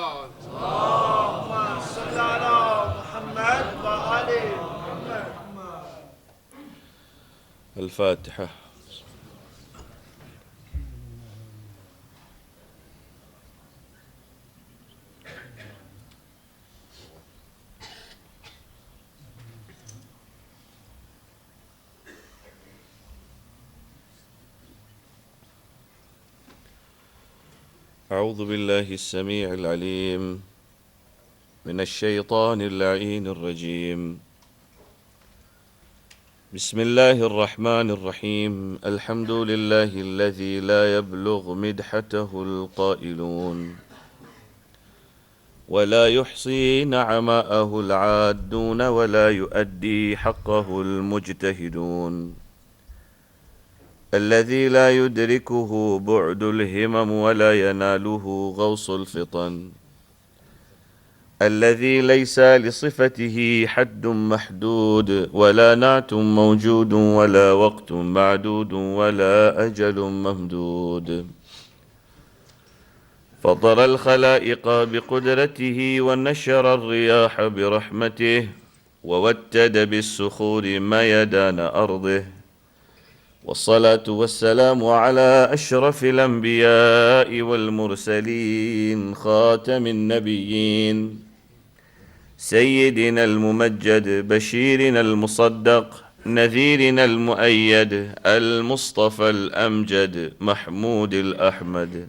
اللهم صل على محمد وآل محمد. الفاتحة. أعوذ بالله السميع العليم من الشيطان اللعين الرجيم. بسم الله الرحمن الرحيم. الحمد لله الذي لا يبلغ مدحته القائلون ولا يحصي نعماءه العادون ولا يؤدي حقه المجتهدون. الذي لا يدركه بعد الهمم ولا يناله غوص الفطن. الذي ليس لصفته حد محدود ولا نعت موجود ولا وقت معدود ولا أجل ممدود. فطر الخلائق بقدرته ونشر الرياح برحمته ووتد بالصخور ميدان أرضه. والصلاة والسلام على أشرف الأنبياء والمرسلين خاتم النبيين سيدنا الممجد بشيرنا المصدق نذيرنا المؤيد المصطفى الأمجد محمود الأحمد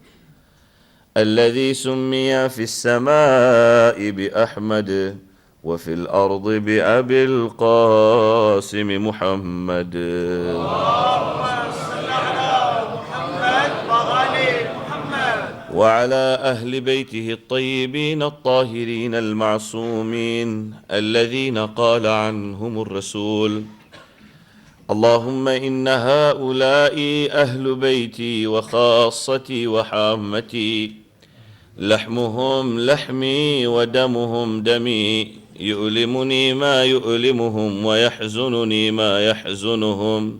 الذي سمي في السماء بأحمد وفي الأرض بأبي القاسم محمد. وعلى أهل بيته الطيبين الطاهرين المعصومين الذين قال عنهم الرسول: اللهم إن هؤلاء أهل بيتي وخاصتي وحامتي، لحمهم لحمي ودمهم دمي، يؤلمني ما يؤلمهم ويحزنني ما يحزنهم.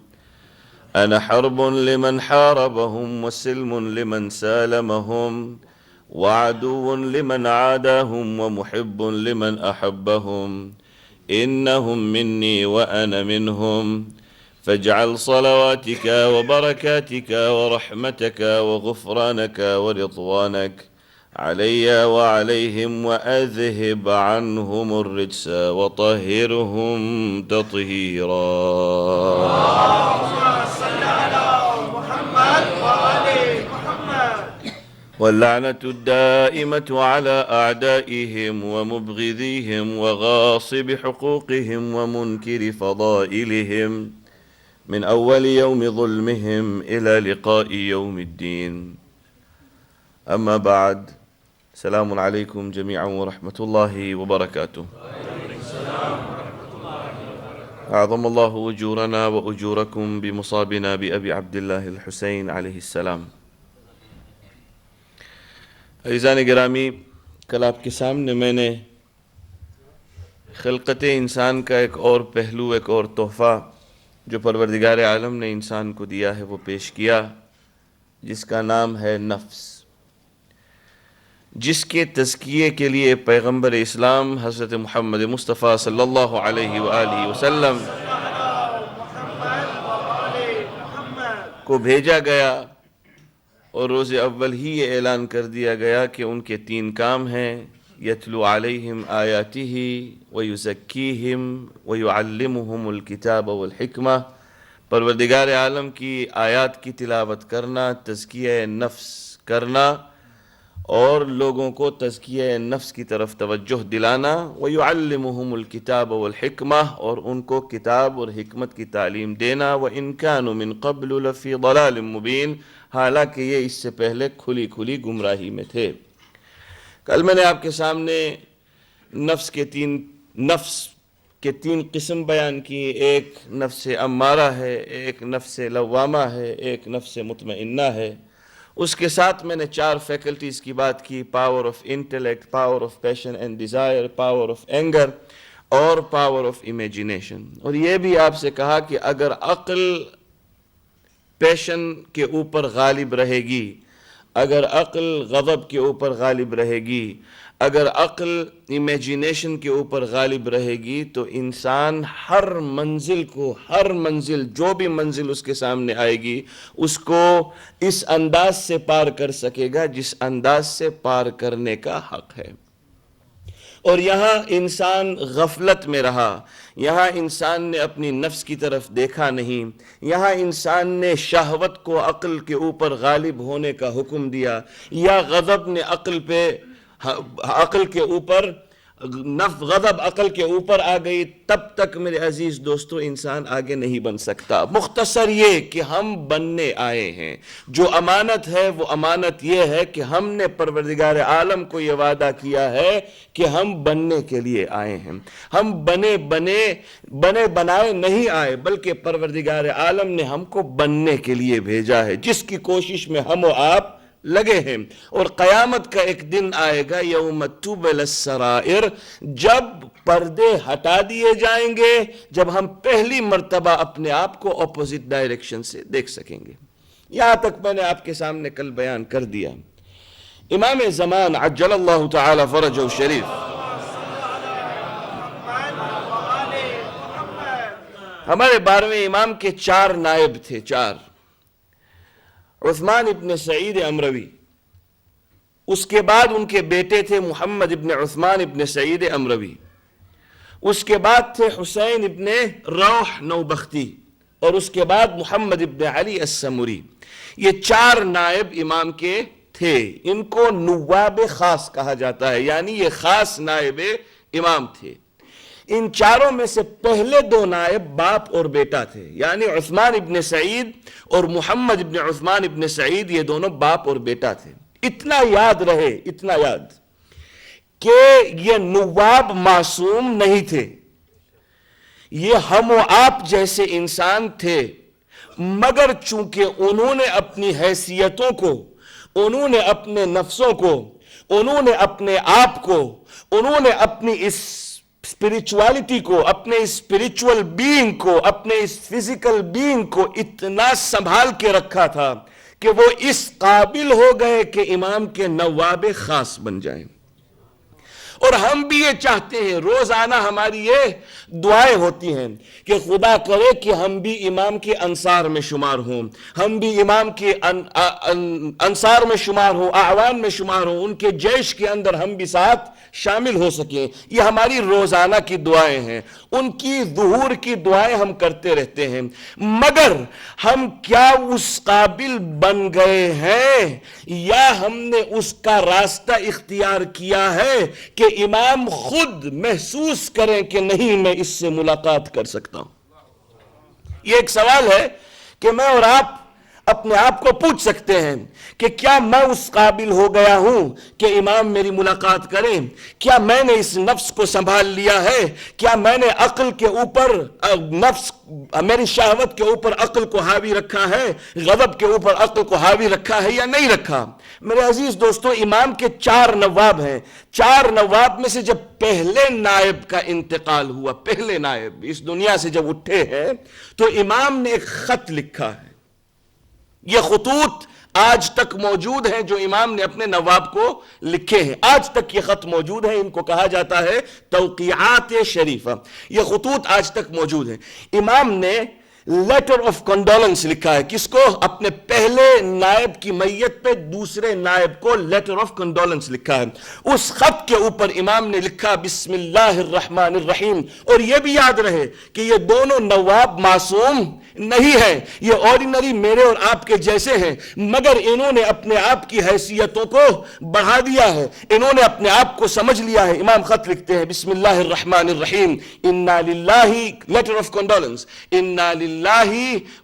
أنا حرب لمن حاربهم وسلم لمن سالمهم وعدو لمن عاداهم ومحب لمن أحبهم. إنهم مني وأنا منهم. فاجعل صلواتك وبركاتك ورحمتك وغفرانك ورضوانك علي وعليهم وأذهب عنهم الرجس وطهرهم تطهيرا. واللعنة الدائمة على أعدائهم ومبغضيهم وغاصب حقوقهم ومنكر فضائلهم من أول يوم ظلمهم إلى لقاء يوم الدين. أما بعد، سلام عليكم جميعا ورحمة الله وبركاته. أعظم الله أجورنا وأجوركم بمصابنا بأبي عبد الله الحسين عليه السلام. عزیزان گرامی، کل آپ کے سامنے میں نے خلقت انسان کا ایک اور پہلو، ایک اور تحفہ جو پروردگار عالم نے انسان کو دیا ہے وہ پیش کیا، جس کا نام ہے نفس، جس کے تزکیے کے لیے پیغمبر اسلام حضرت محمد مصطفیٰ صلی اللہ علیہ وآلہ وسلم کو بھیجا گیا، اور روز اول ہی یہ اعلان کر دیا گیا کہ ان کے 3 کام ہیں: یتلو علیہم آیاتہ ویزکیہم ویعلمہم الکتاب والحکمہ. پروردگار عالم کی آیات کی تلاوت کرنا، تزکیہ نفس کرنا اور لوگوں کو تزکیہ نفس کی طرف توجہ دلانا. ویعلمہم الکتاب والحکمہ، اور ان کو کتاب اور حکمت کی تعلیم دینا. وإن كانوا من قبل لفی ضلال مبین، حالانکہ یہ اس سے پہلے کھلی کھلی گمراہی میں تھے. کل میں نے آپ کے سامنے نفس کے تین قسم بیان کی. ایک نفس امارہ ہے، ایک نفس لوامہ ہے، ایک نفس مطمئنہ ہے. اس کے ساتھ میں نے 4 فیکلٹیز کی بات کی: power of intellect, power of passion and desire, power of anger اور پاور آف امیجینیشن. اور یہ بھی آپ سے کہا کہ اگر عقل پیشن کے اوپر غالب رہے گی، اگر عقل غضب کے اوپر غالب رہے گی، اگر عقل امیجینیشن کے اوپر غالب رہے گی، تو انسان ہر منزل جو بھی منزل اس کے سامنے آئے گی اس کو اس انداز سے پار کر سکے گا جس انداز سے پار کرنے کا حق ہے۔ اور یہاں انسان غفلت میں رہا، یہاں انسان نے اپنی نفس کی طرف دیکھا نہیں، یہاں انسان نے شہوت کو عقل کے اوپر غالب ہونے کا حکم دیا، یا غضب نے عقل کے اوپر غضب عقل کے اوپر آ گئی، تب تک میرے عزیز دوستو انسان آگے نہیں بن سکتا۔ مختصر یہ کہ ہم بننے آئے ہیں، جو امانت ہے وہ امانت یہ ہے کہ ہم نے پروردگار عالم کو یہ وعدہ کیا ہے کہ ہم بننے کے لیے آئے ہیں۔ ہم بنے بنائے نہیں آئے، بلکہ پروردگار عالم نے ہم کو بننے کے لیے بھیجا ہے، جس کی کوشش میں ہم و آپ لگے ہیں۔ اور قیامت کا ایک دن آئے گا، یوم تبل السرائر، جب پردے ہٹا دیے جائیں گے، جب ہم پہلی مرتبہ اپنے آپ کو اپوزٹ ڈائریکشن سے دیکھ سکیں گے۔ یہاں تک میں نے آپ کے سامنے کل بیان کر دیا۔ امام زمان عجل اللہ تعالی فرجہ الشریف، ہمارے 12ویں امام کے 4 نائب تھے، 4۔ عثمان ابن سعید امروی، اس کے بعد ان کے بیٹے تھے محمد ابن عثمان ابن سعید امروی، اس کے بعد تھے حسین ابن روح نوبختی، اور اس کے بعد محمد ابن علی السمری۔ یہ 4 نائب امام کے تھے، ان کو نواب خاص کہا جاتا ہے، یعنی یہ خاص نائب امام تھے۔ ان 4 میں سے پہلے 2 نائب باپ اور بیٹا تھے، یعنی عثمان ابن سعید اور محمد ابن عثمان ابن سعید، یہ دونوں باپ اور بیٹا تھے۔ اتنا یاد رہے، اتنا یاد کہ یہ نواب معصوم نہیں تھے، یہ ہم و آپ جیسے انسان تھے، مگر چونکہ انہوں نے اپنی حیثیتوں کو، انہوں نے اپنے نفسوں کو، انہوں نے اپنے آپ کو، انہوں نے اپنی اس اسپریچوالٹی کو، اپنے اسپریچول بینگ کو، اپنے اس فزیکل بینگ کو اتنا سنبھال کے رکھا تھا کہ وہ اس قابل ہو گئے کہ امام کے نواب خاص بن جائیں۔ اور ہم بھی یہ چاہتے ہیں، روزانہ ہماری یہ دعائیں ہوتی ہیں کہ خدا کرے کہ ہم بھی امام کے انصار میں شمار ہوں، ہم بھی امام کے انصار میں شمار ہوں، اعوان میں شمار ہوں، ان کے جیش کے اندر ہم بھی ساتھ شامل ہو سکیں۔ یہ ہماری روزانہ کی دعائیں ہیں، ان کی ظہور کی دعائیں ہم کرتے رہتے ہیں، مگر ہم کیا اس قابل بن گئے ہیں یا ہم نے اس کا راستہ اختیار کیا ہے کہ امام خود محسوس کریں کہ نہیں میں اس سے ملاقات کر سکتا ہوں؟ یہ ایک سوال ہے کہ میں اور آپ اپنے آپ کو پوچھ سکتے ہیں کہ کیا میں اس قابل ہو گیا ہوں کہ امام میری ملاقات کریں؟ کیا میں نے اس نفس کو سنبھال لیا ہے؟ کیا میں نے عقل کے اوپر میری شہوت کے اوپر عقل کو حاوی رکھا ہے، غضب کے اوپر عقل کو حاوی رکھا ہے یا نہیں رکھا؟ میرے عزیز دوستو، امام کے 4 نواب ہیں، 4 نواب میں سے جب پہلے نائب کا انتقال ہوا، پہلے نائب اس دنیا سے جب اٹھے ہیں، تو امام نے ایک خط لکھا ہے۔ یہ خطوط آج تک موجود ہیں جو امام نے اپنے نواب کو لکھے ہیں، آج تک یہ خط موجود ہیں، ان کو کہا جاتا ہے توقیعات شریفہ۔ یہ خطوط آج تک موجود ہیں۔ امام نے لیٹر آف کنڈولنس لکھا ہے، کس کو؟ اپنے پہلے نائب کی میت پہ دوسرے نائب کو لیٹر آف کنڈولنس لکھا ہے۔ اس خط کے اوپر امام نے لکھا بسم اللہ الرحمن الرحیم۔ اور یہ بھی یاد رہے کہ یہ دونوں نواب معصوم نہیں ہیں، یہ آرڈینری میرے اور آپ کے جیسے ہیں، مگر انہوں نے اپنے آپ کی حیثیتوں کو بڑھا دیا ہے، انہوں نے اپنے آپ کو سمجھ لیا ہے۔ امام خط لکھتے ہیں بسم اللہ الرحمن الرحیم، انا للہ، لیٹر آف کنڈولنس، انا للہ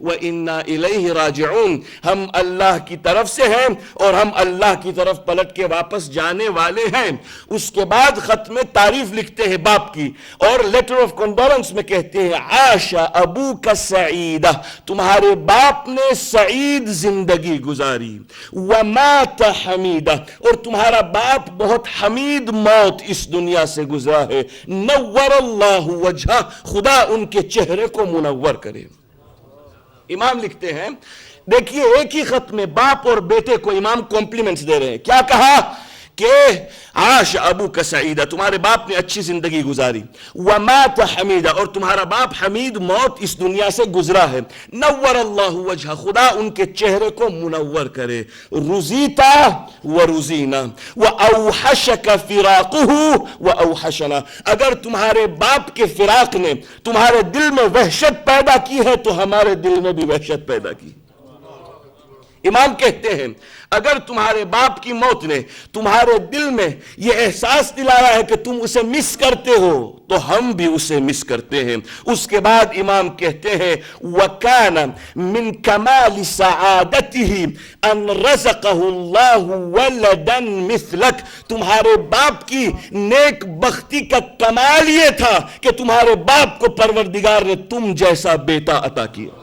و انا الیہ راجعون، ہم اللہ کی طرف سے ہیں اور ہم اللہ کی طرف پلٹ کے واپس جانے والے ہیں۔ اس کے بعد خط میں تعریف لکھتے ہیں باپ کی، اور لیٹر آف کنڈولنس میں کہتے ہیں عاش ابوک سعید، تمہارے باپ نے سعید زندگی گزاری، ومات حمیدہ، اور تمہارا باپ بہت حمید موت اس دنیا سے گزرا ہے، نور اللہ وجہہ، خدا ان کے چہرے کو منور کرے۔ امام لکھتے ہیں دیکھیے ایک ہی خط میں باپ اور بیٹے کو امام کمپلیمنٹس دے رہے ہیں. کیا کہا کہ عاش ابوک سعیدہ، تمہارے باپ نے اچھی زندگی گزاری، ومات حمیدہ، اور تمہارا باپ حمید موت اس دنیا سے گزرا ہے، نور اللہ وجہ، خدا ان کے چہرے کو منور کرے، رزیتا ورزینا واوحشک فراقہ واوحشنا، اگر تمہارے باپ کے فراق نے تمہارے دل میں وحشت پیدا کی ہے تو ہمارے دل میں بھی وحشت پیدا کی. امام کہتے ہیں اگر تمہارے باپ کی موت نے تمہارے دل میں یہ احساس دلایا ہے کہ تم اسے مس کرتے ہو تو ہم بھی اسے مس کرتے ہیں. اس کے بعد امام کہتے ہیں وَكَانَ مِن كَمَالِ سَعَادَتِهِ أَن رَزَقَهُ اللَّهُ وَلَدًا مِثْلَكَ، تمہارے باپ کی نیک بختی کا کمال یہ تھا کہ تمہارے باپ کو پروردگار نے تم جیسا بیٹا عطا کیا.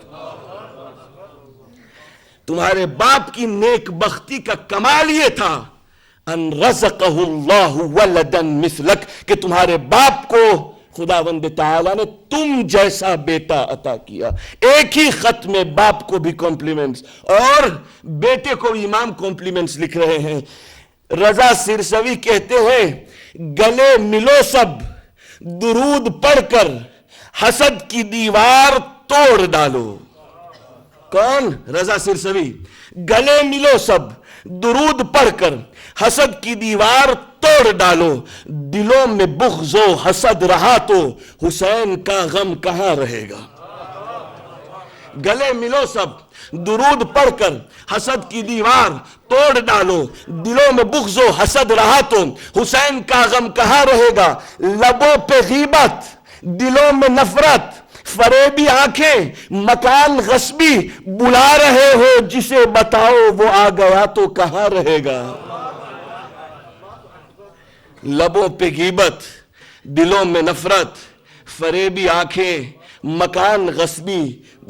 تمہارے باپ کی نیک بختی کا کمال یہ تھا ان رزقہ اللہ ولدا مثلک، کہ تمہارے باپ کو خداوند تعالیٰ نے تم جیسا بیٹا عطا کیا. ایک ہی خط میں باپ کو بھی کمپلیمنٹس اور بیٹے کو امام کمپلیمنٹس لکھ رہے ہیں. رضا سرسوی کہتے ہیں گلے ملو سب، درود پڑھ کر حسد کی دیوار توڑ ڈالو. کون؟ رضا سرسوی. گلے ملو سب، درود پڑھ کر حسد کی دیوار توڑ ڈالو، دلوں میں بغض و حسد رہا تو حسین کا غم کہاں رہے گا. گلے ملو سب، درود پڑھ کر حسد کی دیوار توڑ ڈالو، دلوں میں بغض و حسد رہا تو حسین کا غم کہاں رہے گا. لبوں پہ غیبت، دلوں میں نفرت، فریبی آنکھیں، مکان غصبی، بلا رہے ہو جسے بتاؤ وہ آ گیا تو کہاں رہے گا. لبوں پہ غیبت، دلوں میں نفرت، فریبی آنکھیں، مکان غصبی،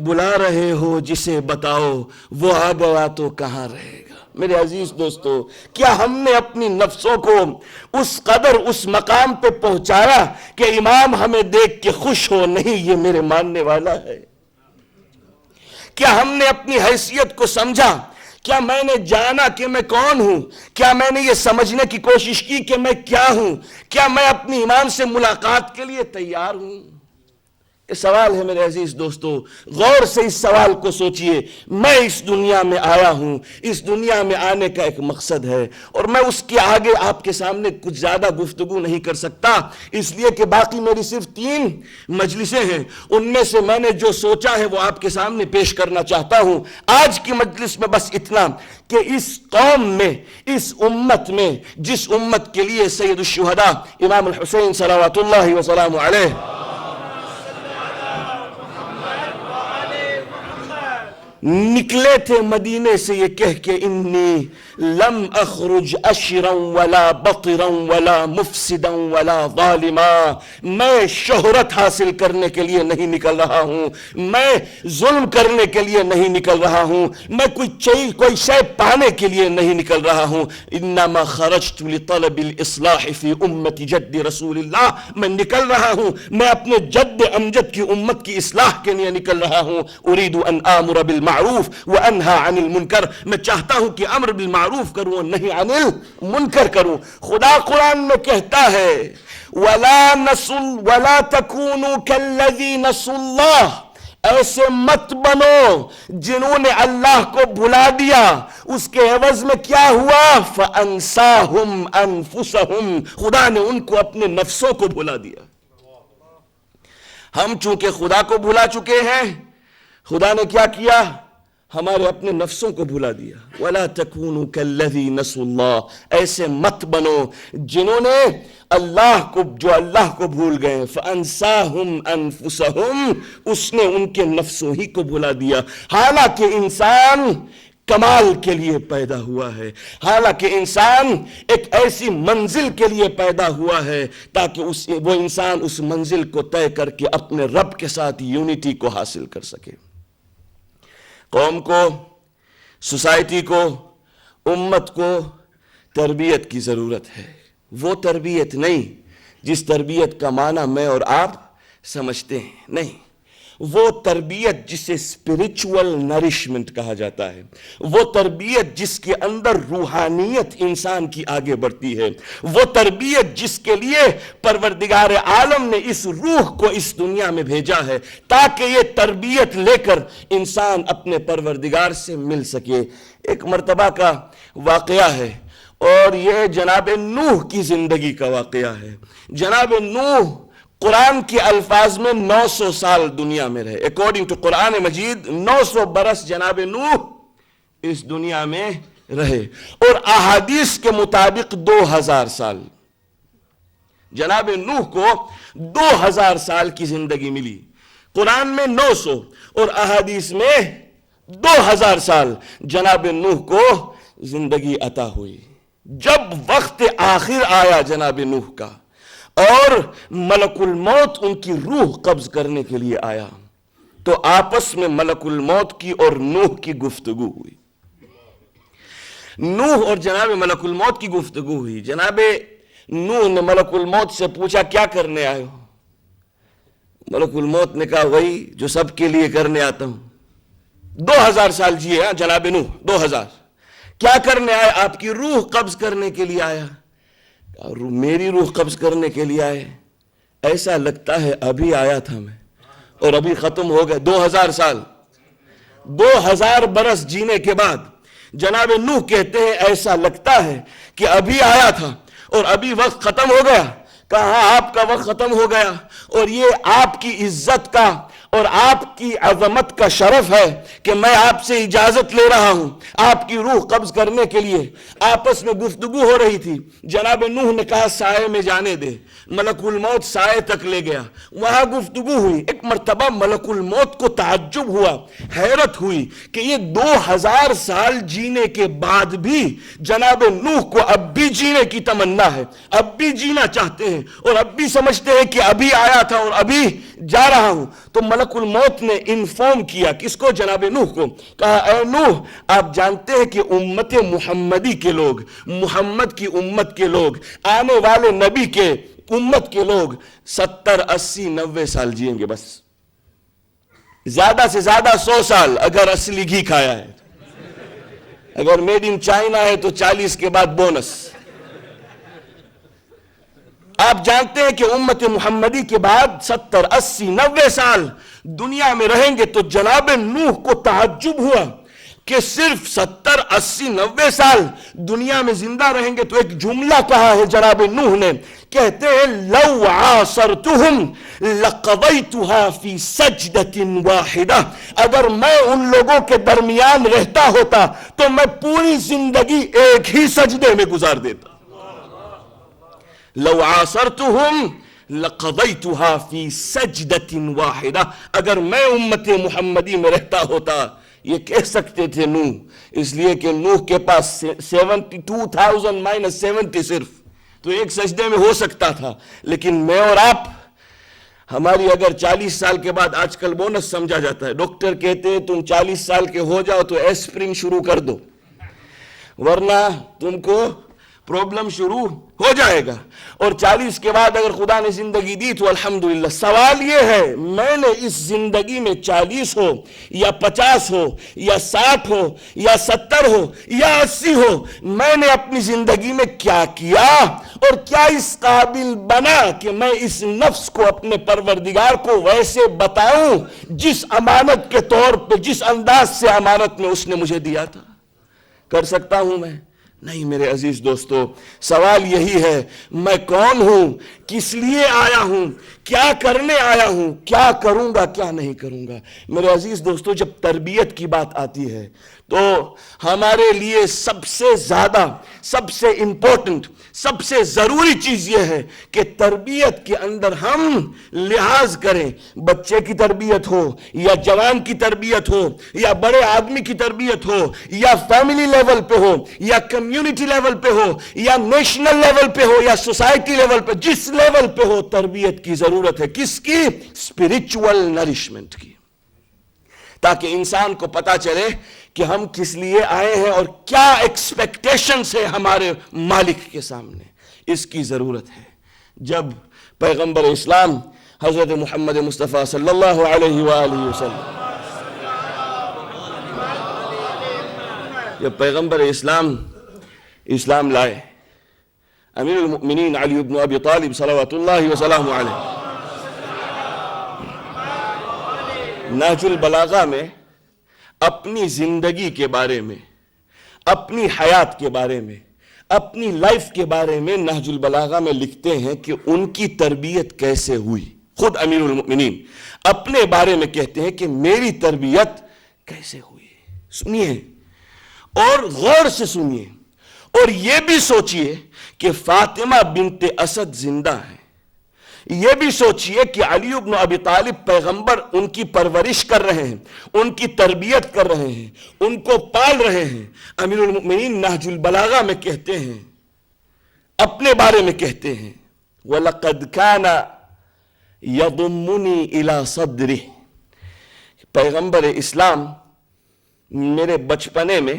بلا رہے ہو جسے بتاؤ وہ آ گیا تو کہاں رہے گا. میرے عزیز دوستو، کیا ہم نے اپنی نفسوں کو اس قدر اس مقام پہ پہنچایا کہ امام ہمیں دیکھ کے خوش ہو نہیں یہ میرے ماننے والا ہے. کیا ہم نے اپنی حیثیت کو سمجھا؟ کیا میں نے جانا کہ میں کون ہوں؟ کیا میں نے یہ سمجھنے کی کوشش کی کہ میں کیا ہوں؟ کیا میں اپنی امام سے ملاقات کے لیے تیار ہوں؟ یہ سوال ہے میرے عزیز دوستو. غور سے اس سوال کو سوچئے. میں اس دنیا میں آیا ہوں، اس دنیا میں آنے کا ایک مقصد ہے، اور میں اس کے آگے آپ کے سامنے کچھ زیادہ گفتگو نہیں کر سکتا، اس لیے کہ باقی میری صرف 3 مجلسیں ہیں. ان میں سے میں نے جو سوچا ہے وہ آپ کے سامنے پیش کرنا چاہتا ہوں. آج کی مجلس میں بس اتنا کہ اس قوم میں، اس امت میں، جس امت کے لیے سید الشہداء امام الحسین صلوات اللہ وسلام علیہ نکلے تھے مدینے سے یہ کہہ کے انی لم اخرج اشرا ولا بطرا ولا مفسدا ولا ظالما، میں شہرت حاصل کرنے کے لیے نہیں نکل رہا ہوں، میں ظلم کرنے کے لیے نہیں نکل رہا ہوں، میں کوئی شے پانے کے لیے نہیں نکل رہا ہوں. انما خرجت لطلب الاصلاح فی امت جد رسول اللہ، میں نکل رہا ہوں، میں اپنے جد امجد کی امت کی اصلاح کے لیے نکل رہا ہوں. اريد ان آمر بالمعروف وانہا عن المنکر، میں چاہتا ہوں کہ امر بالمعروف کروں، نہیں عن المنکر کروں. خدا قرآن میں کہتا ہے وَلَا تَكُونُوا كَالَّذِي نَسُوا اللَّهَ، ایسے مت بنو جنہوں نے اللہ کو بھلا دیا. اس کے عوض میں کیا ہوا؟ فَأَنْسَاهُمْ أَنفُسَهُمْ، خدا نے ان کو اپنے نفسوں کو بھلا دیا. ہم چونکہ خدا کو بھلا چکے ہیں، خدا نے کیا کیا؟ ہمارے اپنے نفسوں کو بھلا دیا. وَلَا تَكُونُوا كَالَّذِي نَسُوا اللَّهَ، ایسے مت بنو جنہوں نے اللہ کو بھول گئے. فَأَنْسَاهُمْ أَنفُسَهُمْ، اس نے ان کے نفسوں ہی کو بھلا دیا. حالانکہ انسان کمال کے لیے پیدا ہوا ہے، حالانکہ انسان ایک ایسی منزل کے لیے پیدا ہوا ہے تاکہ وہ انسان اس منزل کو طے کر کے اپنے رب کے ساتھ یونٹی کو حاصل کر سکے. قوم کو، سوسائٹی کو، امت کو تربیت کی ضرورت ہے. وہ تربیت نہیں جس تربیت کا معنی میں اور آپ سمجھتے ہیں، نہیں. وہ تربیت جسے اسپرچول نرشمنٹ کہا جاتا ہے، وہ تربیت جس کے اندر روحانیت انسان کی آگے بڑھتی ہے، وہ تربیت جس کے لیے پروردگار عالم نے اس روح کو اس دنیا میں بھیجا ہے تاکہ یہ تربیت لے کر انسان اپنے پروردگار سے مل سکے۔ ایک مرتبہ کا واقعہ ہے اور یہ جناب نوح کی زندگی کا واقعہ ہے۔ جناب نوح قرآن کے الفاظ میں 900 سال دنیا میں رہے۔ اکارڈنگ ٹو قرآن مجید 900 برس جناب نوح اس دنیا میں رہے، اور احادیث کے مطابق 2000 سال۔ جناب نوح کو 2000 سال کی زندگی ملی، قرآن میں 900 اور احادیث میں 2000 سال جناب نوح کو زندگی عطا ہوئی۔ جب وقت آخر آیا جناب نوح کا اور ملک الموت ان کی روح قبض کرنے کے لیے آیا، تو آپس میں ملک الموت کی اور نوح کی گفتگو ہوئی۔ نوح اور جناب ملک الموت کی گفتگو ہوئی۔ جناب نوح نے ملک الموت سے پوچھا کیا کرنے آئے ہو؟ ملک الموت نے کہا وہی جو سب کے لیے کرنے آتا ہوں۔ 2000 سال جیے ہاں جناب نوح، 2000۔ کیا کرنے آئے؟ آپ کی روح قبض کرنے کے لیے آیا۔ میری روح قبض کرنے کے لیے آئے؟ ایسا لگتا ہے ابھی آیا تھا میں اور ابھی ختم ہو گئے 2000 سال۔ 2000 برس جینے کے بعد جناب نوح کہتے ہیں ایسا لگتا ہے کہ ابھی آیا تھا اور ابھی وقت ختم ہو گیا۔ کہاں آپ کا وقت ختم ہو گیا، اور یہ آپ کی عزت کا اور آپ کی عظمت کا شرف ہے کہ میں آپ سے اجازت لے رہا ہوں آپ کی روح قبض کرنے کے لیے۔ آپس میں گفتگو ہو رہی تھی، جناب نوح نے کہا سائے میں جانے دے، ملک الموت سائے تک لے گیا، وہاں گفتگو ہوئی۔ ایک مرتبہ ملک الموت کو تعجب ہوا، حیرت ہوئی کہ یہ 2000 سال جینے کے بعد بھی جناب نوح کو اب بھی جینے کی تمنا ہے، اب بھی جینا چاہتے ہیں اور اب بھی سمجھتے ہیں کہ ابھی آیا تھا اور ابھی جا رہا ہوں۔ تو ملک الموت نے انفارم کیا کس کو؟ جناب نوح کو۔ کہا اے نوح، آپ جانتے ہیں کہ امت محمدی کے لوگ، محمد کی امت کے لوگ، آنے والے نبی کے امت کے لوگ 70 80 90 سال جئیں گے، بس زیادہ سے زیادہ 100 سال اگر اصلی گھی کھایا ہے۔ اگر میڈ ان چائنا ہے تو 40 کے بعد بونس۔ آپ جانتے ہیں کہ امت محمدی کے بعد 70 80 90 سال دنیا میں رہیں گے۔ تو جناب نوح کو تعجب ہوا کہ صرف 70 80 90 سال دنیا میں زندہ رہیں گے۔ تو ایک جملہ کہا ہے جناب نوح نے، کہتے ہیں لو عاصرتهم لقضيتها في سجدة واحدة، اگر میں ان لوگوں کے درمیان رہتا ہوتا تو میں پوری زندگی ایک ہی سجدے میں گزار دیتا۔ لو عاصرتهم لقضيتها في سجدة واحدة، اگر میں امت محمدی میں رہتا ہوتا۔ یہ کہہ سکتے تھے نوح، اس لیے کہ نوح کے پاس 72,000 مائنس 70 صرف، تو ایک سجدے میں ہو سکتا تھا۔ لیکن میں اور آپ، ہماری اگر 40 سال کے بعد آج کل بونس سمجھا جاتا ہے، ڈاکٹر کہتے ہیں تم 40 سال کے ہو جاؤ تو ایسپرین شروع کر دو ورنہ تم کو پرابلم شروع ہو جائے گا، اور 40 کے بعد اگر خدا نے زندگی دی تو الحمدللہ۔ سوال یہ ہے میں نے اس زندگی میں 40 ہو یا 50 ہو یا 60 ہو یا 70 ہو یا 80 ہو، میں نے اپنی زندگی میں کیا کیا اور کیا اس قابل بنا کہ میں اس نفس کو اپنے پروردگار کو ویسے بتاؤں جس امانت کے طور پہ، جس انداز سے امانت میں اس نے مجھے دیا تھا؟ کر سکتا ہوں میں؟ نہیں میرے عزیز دوستو، سوال یہی ہے میں کون ہوں، کس لیے آیا ہوں، کیا کرنے آیا ہوں، کیا کروں گا کیا نہیں کروں گا۔ میرے عزیز دوستو، جب تربیت کی بات آتی ہے تو ہمارے لیے سب سے زیادہ، سب سے امپورٹنٹ، سب سے ضروری چیز یہ ہے کہ تربیت کے اندر ہم لحاظ کریں۔ بچے کی تربیت ہو یا جوان کی تربیت ہو یا بڑے آدمی کی تربیت ہو یا فیملی لیول پہ ہو یا کمیونٹی لیول پہ ہو یا نیشنل لیول پہ ہو یا سوسائٹی لیول پہ، جس لیول پہ ہو تربیت کی ضرورت ہے۔ کس کی؟ اسپرچول نرشمنٹ کی، تاکہ انسان کو پتا چلے کہ ہم کس لیے آئے ہیں اور کیا ایکسپیکٹیشنز ہے ہمارے مالک کے سامنے۔ اس کی ضرورت ہے۔ جب پیغمبر اسلام حضرت محمد مصطفیٰ صلی اللہ علیہ وآلہ وسلم. جب پیغمبر اسلام لائے، امیر المؤمنین علی بن ابی طالب صلوات اللہ وسلامہ علیہ نہج البلاغہ میں اپنی زندگی کے بارے میں، اپنی حیات کے بارے میں، اپنی لائف کے بارے میں نہج البلاغہ میں لکھتے ہیں کہ ان کی تربیت کیسے ہوئی. خود امیر المؤمنین اپنے بارے میں کہتے ہیں کہ میری تربیت کیسے ہوئی. سنیے اور غور سے سنیے، اور یہ بھی سوچئے کہ فاطمہ بنت اسد زندہ ہیں. یہ بھی سوچئے کہ علی بن ابی طالب پیغمبر ان کی پرورش کر رہے ہیں، ان کی تربیت کر رہے ہیں، ان کو پال رہے ہیں. امیر المؤمنین نہج البلاغہ میں کہتے ہیں، اپنے بارے میں کہتے ہیں وَلَقَدْ كَانَ يَضُمُّنِي إِلَى صَدْرِهِ، پیغمبر اسلام میرے بچپنے میں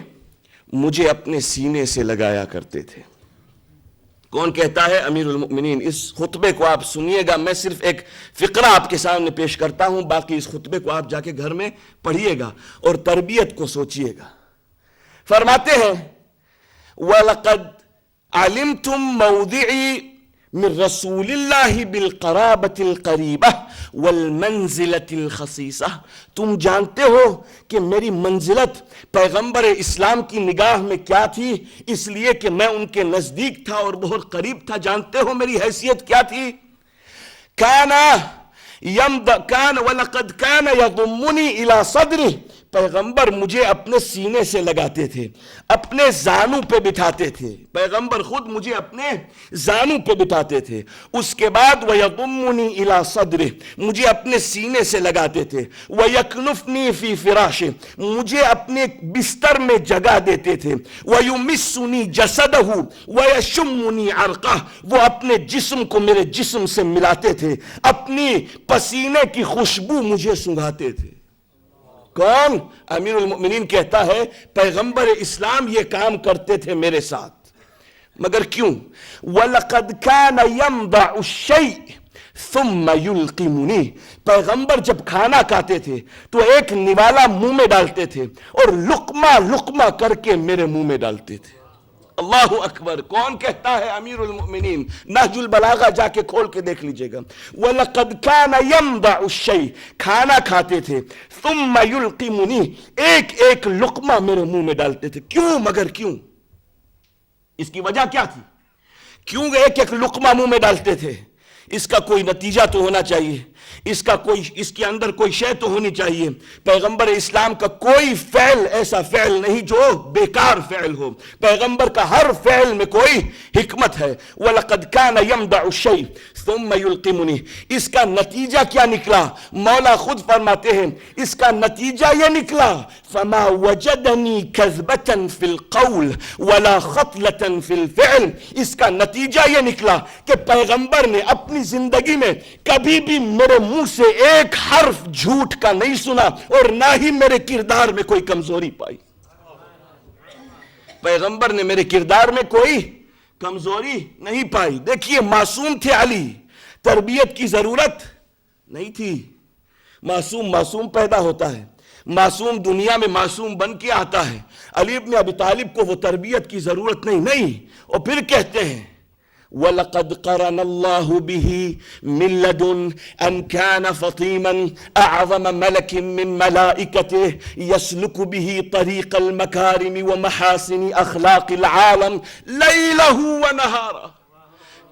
مجھے اپنے سینے سے لگایا کرتے تھے. کون کہتا ہے؟ امیر المؤمنین. اس خطبے کو آپ سنیے گا، میں صرف ایک فقرہ آپ کے سامنے پیش کرتا ہوں، باقی اس خطبے کو آپ جا کے گھر میں پڑھیے گا اور تربیت کو سوچیے گا. فرماتے ہیں وَلَقَدْ عَلِمْتُمْ مَوْضِعِي من رسول اللہ بالقرابت القریبہ والمنزلت الخصیصہ، تم جانتے ہو کہ میری منزلت پیغمبر اسلام کی نگاہ میں کیا تھی، اس لیے کہ میں ان کے نزدیک تھا اور بہت قریب تھا. جانتے ہو میری حیثیت کیا تھی؟ وَلَقَدْ كَانَ يَضُمُّنِي إِلَى صَدْرِهِ، پیغمبر مجھے اپنے سینے سے لگاتے تھے، اپنے زانوں پہ بٹھاتے تھے. پیغمبر خود مجھے اپنے زانوں پہ بٹھاتے تھے. اس کے بعد وَيَضُمُّنِي إِلَى صَدْرِهِ، مجھے اپنے سینے سے لگاتے تھے. وَيَكْنُفْنِي فِي فِرَاشِهِ، مجھے اپنے بستر میں جگہ دیتے تھے. وَيُمِسُّنِي جَسَدَهُ وَيَشُمُّنِي عَرْقَهُ، وہ اپنے جسم کو میرے جسم سے ملاتے تھے، اپنی پسینے کی خوشبو مجھے سنگھاتے تھے. کون؟ امیر المؤمنین کہتا ہے پیغمبر اسلام یہ کام کرتے تھے میرے ساتھ. مگر کیوں؟ وَلَقَدْ كَانَ يَمْضَعُ الشَّيْء ثُمَّ يُلْقِمُنِي، پیغمبر جب کھانا کھاتے تھے تو ایک نوالا منہ میں ڈالتے تھے اور لقمہ لقمہ کر کے میرے منہ میں ڈالتے تھے. اللہ اکبر. کون کہتا ہے؟ امیر المؤمنین. نہج البلاغہ جا کے کھول کے دیکھ لیجئے گا. وَلَقَدْ كَانَ يَمْضَعُ الشَّيْء، کھانا کھاتے تھے، ثُمَّ يُلْقِمُنِي، ایک ایک لقمہ میرے منہ میں ڈالتے تھے. کیوں؟ مگر کیوں؟ اس کی وجہ کیا تھی؟ کیوں ایک ایک لقمہ منہ میں ڈالتے تھے؟ اس کا کوئی نتیجہ تو ہونا چاہیے، اس کے اندر کوئی شے تو ہونی چاہیے. پیغمبر اسلام کا کوئی فعل ایسا فعل نہیں جو بیکار فعل ہو. پیغمبر کا ہر فعل میں کوئی حکمت ہے. وَلَقَدْ كَانَ يَمْضَعُ الشَّيْء ثُمَّ يُلْقِمُنِي، اس کا نتیجہ کیا نکلا؟ مولا خود فرماتے ہیں اس کا نتیجہ یہ نکلا فَمَا وَجَدَنِي كَذْبَةً فِي الْقَوْلِ وَلَا خَطْلَةً فِي الْفِعْلِ، اس کا نتیجہ یہ نکلا کہ پیغمبر نے اپنی زندگی میں کبھی بھی میرے منہ سے ایک حرف جھوٹ کا نہیں سنا اور نہ ہی میرے کردار میں کوئی کمزوری پائی. پیغمبر نے میرے کردار میں کوئی کمزوری نہیں پائی. دیکھیے معصوم تھے علی، تربیت کی ضرورت نہیں تھی. معصوم پیدا ہوتا ہے، معصوم دنیا میں معصوم بن کے آتا ہے. علی بن ابی طالب کو وہ تربیت کی ضرورت نہیں. اور پھر کہتے ہیں وَلَقَدْ قَرَنَ اللَّهُ بِهِ مِن لَدُنْ أَنْ كَانَ فَطِيمًا أَعْظَمَ مَلَكٍ مِّن مَلَائِكَتِهِ يَسْلُكُ بِهِ طَرِيقَ الْمَكَارِمِ وَمَحَاسِنِ أَخْلَاقِ الْعَالَمِ لَيْلَهُ وَنَهَارَهُ.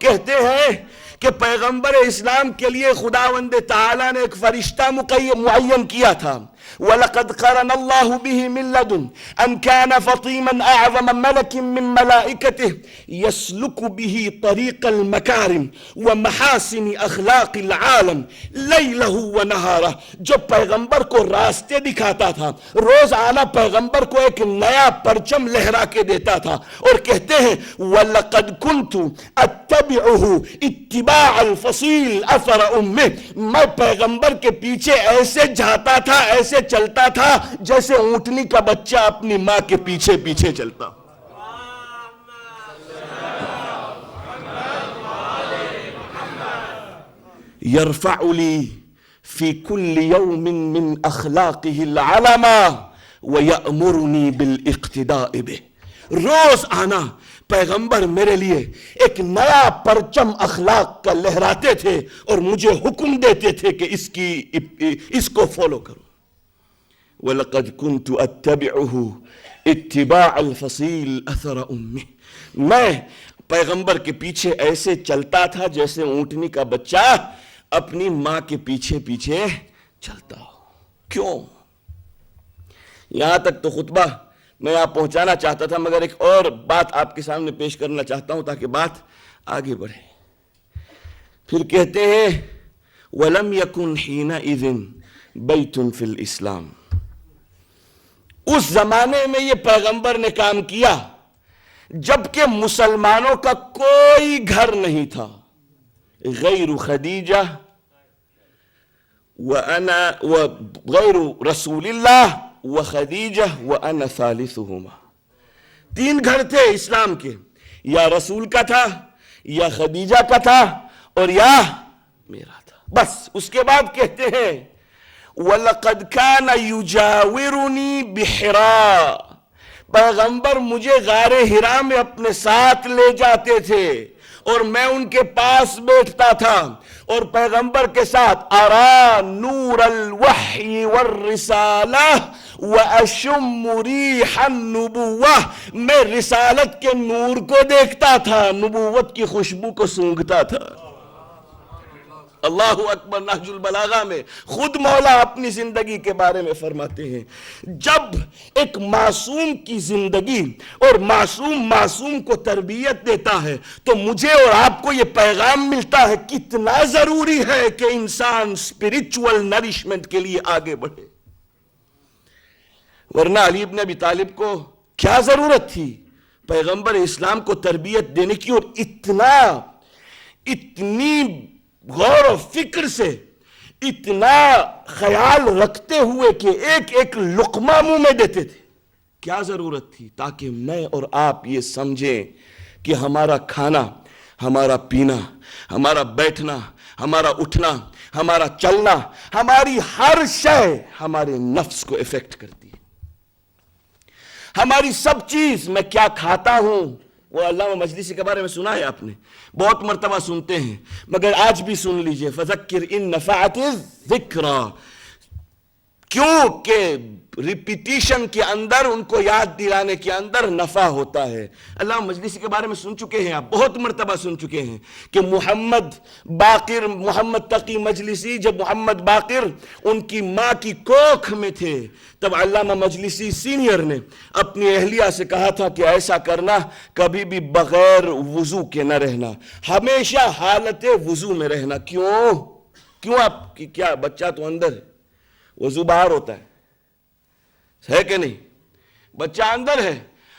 کہتے ہیں کہ پیغمبر اسلام کے لیے خداوند تعالیٰ نے ایک فرشتہ معین کیا تھا. وَلَقَدْ قَرَنَ اللَّهُ بِهِ مِن لَدُنْ أَنْ كَانَ فَطِيمًا أَعْظَمَ مَلَكٍ مِّن مَلَائِكَتِهِ يَسْلُكُ بِهِ طَرِيقَ الْمَكَارِمِ وَمَحَاسِنِ أَخْلَاقِ الْعَالَمِ لَيْلَهُ وَنَهَارَهُ، جو پیغمبر کو راستے دکھاتا تھا، روزانہ پیغمبر کو ایک نیا پرچم لہرا کے دیتا تھا. اور کہتے ہیں وَلَقَدْ كُنْتُ أَتَّبِعُهُ اتباع الفصیل اثر امه، میں پیغمبر کے پیچھے ایسے جاتا تھا، ایسے چلتا تھا جیسے اونٹنی کا بچہ اپنی ماں کے پیچھے پیچھے چلتا. یرفع لی فی کل یوم من اخلاقہ العلما ویأمرنی بالاقتداء بہ. روز آنا پیغمبر میرے لیے ایک نیا پرچم اخلاق کا لہراتے تھے اور مجھے حکم دیتے تھے کہ اس کو فالو کرو. وَلَقَدْ كُنْتُ أَتَّبِعُهُ اتِّبَاعَ الْفَصِيلِ أَثَرَ أُمِّهِ. میں پیغمبر کے پیچھے ایسے چلتا تھا جیسے اونٹنی کا بچہ اپنی ماں کے پیچھے پیچھے چلتا ہو. کیوں؟ یہاں تک تو خطبہ میں یہاں پہنچانا چاہتا تھا، مگر ایک اور بات آپ کے سامنے پیش کرنا چاہتا ہوں تاکہ بات آگے بڑھے. پھر کہتے ہیں وَلَمْ يَكُنْ حِينَئِذٍ بَيْتٌ فِي الْإِسْلَامِ. اس زمانے میں یہ پیغمبر نے کام کیا جبکہ مسلمانوں کا کوئی گھر نہیں تھا غیر خدیجہ غیر رسول اللہ وخدیجہ وَأَنَا ثَالِثُهُمَا. 3 گھر تھے اسلام کے، یا رسول کا تھا، یا خدیجہ کا تھا، اور یا میرا تھا. بس اس کے بعد کہتے ہیں وَلَقَدْ كَانَ يُجَاوِرُنِي بِحِرَا. پیغمبر مجھے غار حرا میں اپنے ساتھ لے جاتے تھے اور میں ان کے پاس بیٹھتا تھا اور پیغمبر کے ساتھ ارا نور الوحی والرسالہ واشم ریح النبوہ. میں رسالت کے نور کو دیکھتا تھا، نبوت کی خوشبو کو سونگھتا تھا. اللہ اکبر. نہج البلاغہ میں خود مولا اپنی زندگی کے بارے میں فرماتے ہیں جب ایک معصوم کی زندگی اور معصوم کو تربیت دیتا ہے تو مجھے اور آپ کو یہ پیغام ملتا ہے کتنا ضروری ہے کہ انسان اسپرچول نرشمنٹ کے لیے آگے بڑھے. ورنہ علی ابن ابی طالب کو کیا ضرورت تھی پیغمبر اسلام کو تربیت دینے کی، اور اتنی غور و فکر سے، اتنا خیال رکھتے ہوئے کہ ایک لقمہ منہ میں دیتے تھے. کیا ضرورت تھی؟ تاکہ میں اور آپ یہ سمجھیں کہ ہمارا کھانا، ہمارا پینا، ہمارا بیٹھنا، ہمارا اٹھنا، ہمارا چلنا، ہماری ہر شے ہمارے نفس کو افیکٹ کرتی ہے. ہماری سب چیز، میں کیا کھاتا ہوں، وہ علامہ مجلسی کے بارے میں سنا ہے آپ نے، بہت مرتبہ سنتے ہیں، مگر آج بھی سن لیجئے فَذَكِّرْ إِن نَفَعَتِ الذِّكْرَى. کیوں کہ ریپیٹیشن کے اندر، ان کو یاد دلانے کے اندر نفع ہوتا ہے. علامہ مجلسی کے بارے میں سن چکے ہیں آپ، بہت مرتبہ سن چکے ہیں کہ محمد تقی مجلسی، جب محمد باقر ان کی ماں کی کوکھ میں تھے تب علامہ مجلسی سینئر نے اپنی اہلیہ سے کہا تھا کہ ایسا کرنا، کبھی بھی بغیر وضو کے نہ رہنا، ہمیشہ حالت وضو میں رہنا. کیوں آپ کی کیا بچہ تو اندر ہے، وضو باہر ہوتا ہے کہ نہیں؟ بچہ اندر ہے،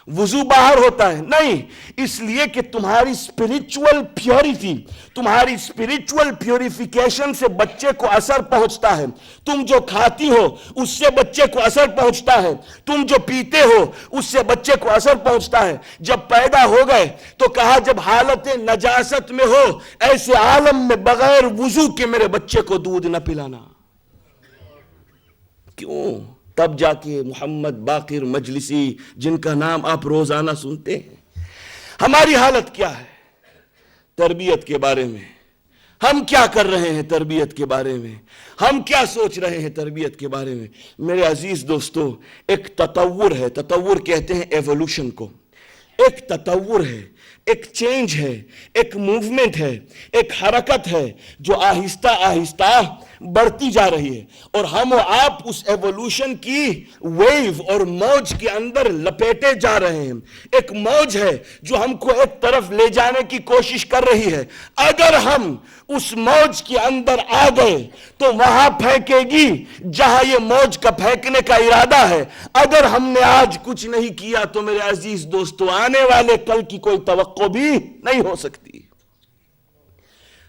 وضو باہر ہوتا ہے. نہیں، اس لیے کہ تمہاری اسپرچول پیوریٹی، تمہاری اسپرچول پیوریفیکیشن سے بچے کو اثر پہنچتا ہے. تم جو کھاتی ہو اس سے بچے کو اثر پہنچتا ہے، تم جو پیتے ہو اس سے بچے کو اثر پہنچتا ہے. جب پیدا ہو گئے تو کہا جب حالت نجاست میں ہو ایسے عالم میں بغیر وضو کے میرے بچے کو دودھ نہ پلانا. کیوں؟ تب جا کے محمد باقر مجلسی، جن کا نام آپ روزانہ سنتے ہیں. ہماری حالت کیا ہے تربیت کے بارے میں؟ ہم کیا کر رہے ہیں تربیت کے بارے میں؟ ہم کیا سوچ رہے ہیں تربیت کے بارے میں؟ میرے عزیز دوستو، ایک تطور ہے، تطور کہتے ہیں ایوولوشن کو. ایک تطور ہے، ایک چینج ہے، ایک موومنٹ ہے، ایک حرکت ہے جو آہستہ آہستہ بڑھتی جا رہی ہے، اور ہم و آپ اس ایوولوشن کی ویو اور موج کے اندر لپیٹے جا رہے ہیں. ایک موج ہے جو ہم کو ایک طرف لے جانے کی کوشش کر رہی ہے. اگر ہم اس موج کے اندر آ گئے تو وہاں پھینکے گی جہاں یہ موج کا پھینکنے کا ارادہ ہے. اگر ہم نے آج کچھ نہیں کیا تو میرے عزیز دوستو آنے والے کل کی کوئی توقع بھی نہیں ہو سکتی.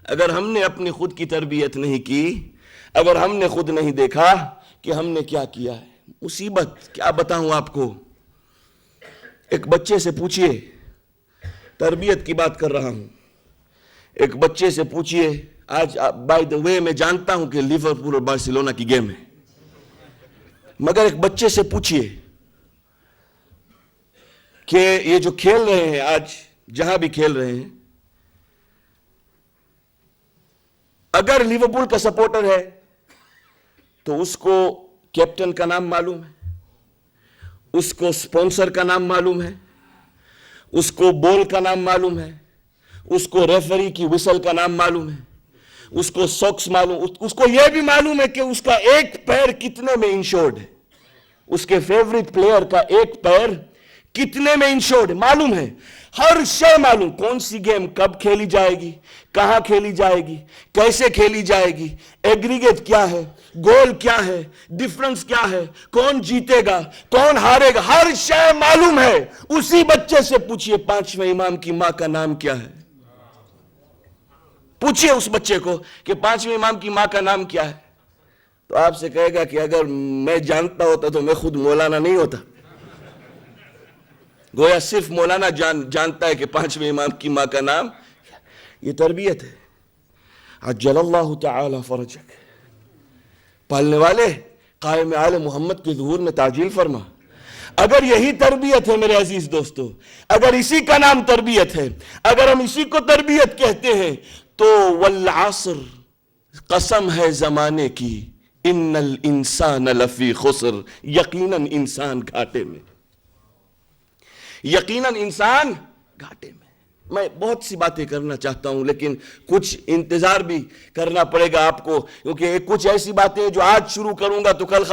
اگر ہم نے اپنی خود کی تربیت نہیں کی، اگر ہم نے خود نہیں دیکھا کہ ہم نے کیا کیا ہے، مصیبت کیا بتاؤں آپ کو. ایک بچے سے پوچھئے، تربیت کی بات کر رہا ہوں، ایک بچے سے پوچھئے، آج بائی دا وے میں جانتا ہوں کہ لیورپول اور بارسلونا کی گیم ہے، مگر ایک بچے سے پوچھئے کہ یہ جو کھیل رہے ہیں آج جہاں بھی کھیل رہے ہیں، اگر لیورپول کا سپورٹر ہے تو اس کو کیپٹن کا نام معلوم ہے، اس کو سپونسر کا نام معلوم ہے، اس کو بول کا نام معلوم ہے، اس کو ریفری کی وسل کا نام معلوم ہے، اس کو ساکس معلوم، اس کو یہ بھی معلوم ہے کہ اس کا ایک پیر کتنے میں انشورڈ ہے، اس کے فیوریٹ پلیئر کا ایک پیر کتنے میں انشورڈ ہے، معلوم ہے، ہر شے معلوم، کون سی گیم کب کھیلی جائے گی، کہاں کھیلی جائے گی، کیسے کھیلی جائے گی، ایگریگیٹ کیا ہے، گول کیا ہے، ڈیفرنس کیا ہے، کون جیتے گا، کون ہارے گا، ہر شے معلوم ہے۔ اسی بچے سے پوچھئے 5ویں امام کی ماں کا نام کیا ہے، پوچھئے اس بچے کو کہ 5ویں امام کی ماں کا نام کیا ہے، تو آپ سے کہے گا کہ اگر میں جانتا ہوتا تو میں خود مولانا نہیں ہوتا۔ گویا صرف مولانا جانتا ہے کہ 5ویں امام کی ماں کا نام، یہ تربیت ہے۔ عجل اللہ تعالی فرجک، پالنے والے قائم آل محمد کے ظہور میں تعجیل فرما۔ اگر یہی تربیت ہے میرے عزیز دوستو، اگر اسی کا نام تربیت ہے، اگر ہم اسی کو تربیت کہتے ہیں، تو والعصر، قسم ہے زمانے کی، ان الانسان لفی خسر، یقیناً انسان گھاٹے میں، یقیناً انسان گھاٹے میں۔ میں بہت سی باتیں کرنا چاہتا ہوں لیکن کچھ انتظار بھی کرنا پڑے گا آپ کو، کیونکہ کچھ ایسی باتیں جو آج شروع کروں گا تو کل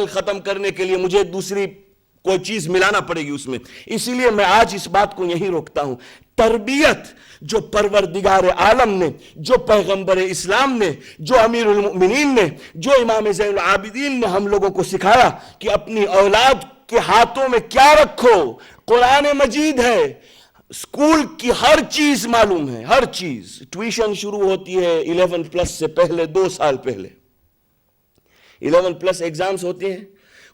ختم کرنے کے لیے مجھے دوسری کوئی چیز ملانا پڑے گی اس میں، اسی لیے میں آج اس بات کو یہیں روکتا ہوں۔ تربیت جو پروردگار عالم نے، جو پیغمبر اسلام نے، جو امیر المؤمنین نے، جو امام زین العابدین نے ہم لوگوں کو سکھایا کہ اپنی اولاد کے ہاتھوں میں کیا رکھو، قرآن مجید ہے، اسکول کی ہر چیز معلوم ہے، ہر چیز۔ ٹیوشن شروع ہوتی ہے 11+ سے پہلے، 2 سال پہلے 11+ ایگزامز ہوتے ہیں،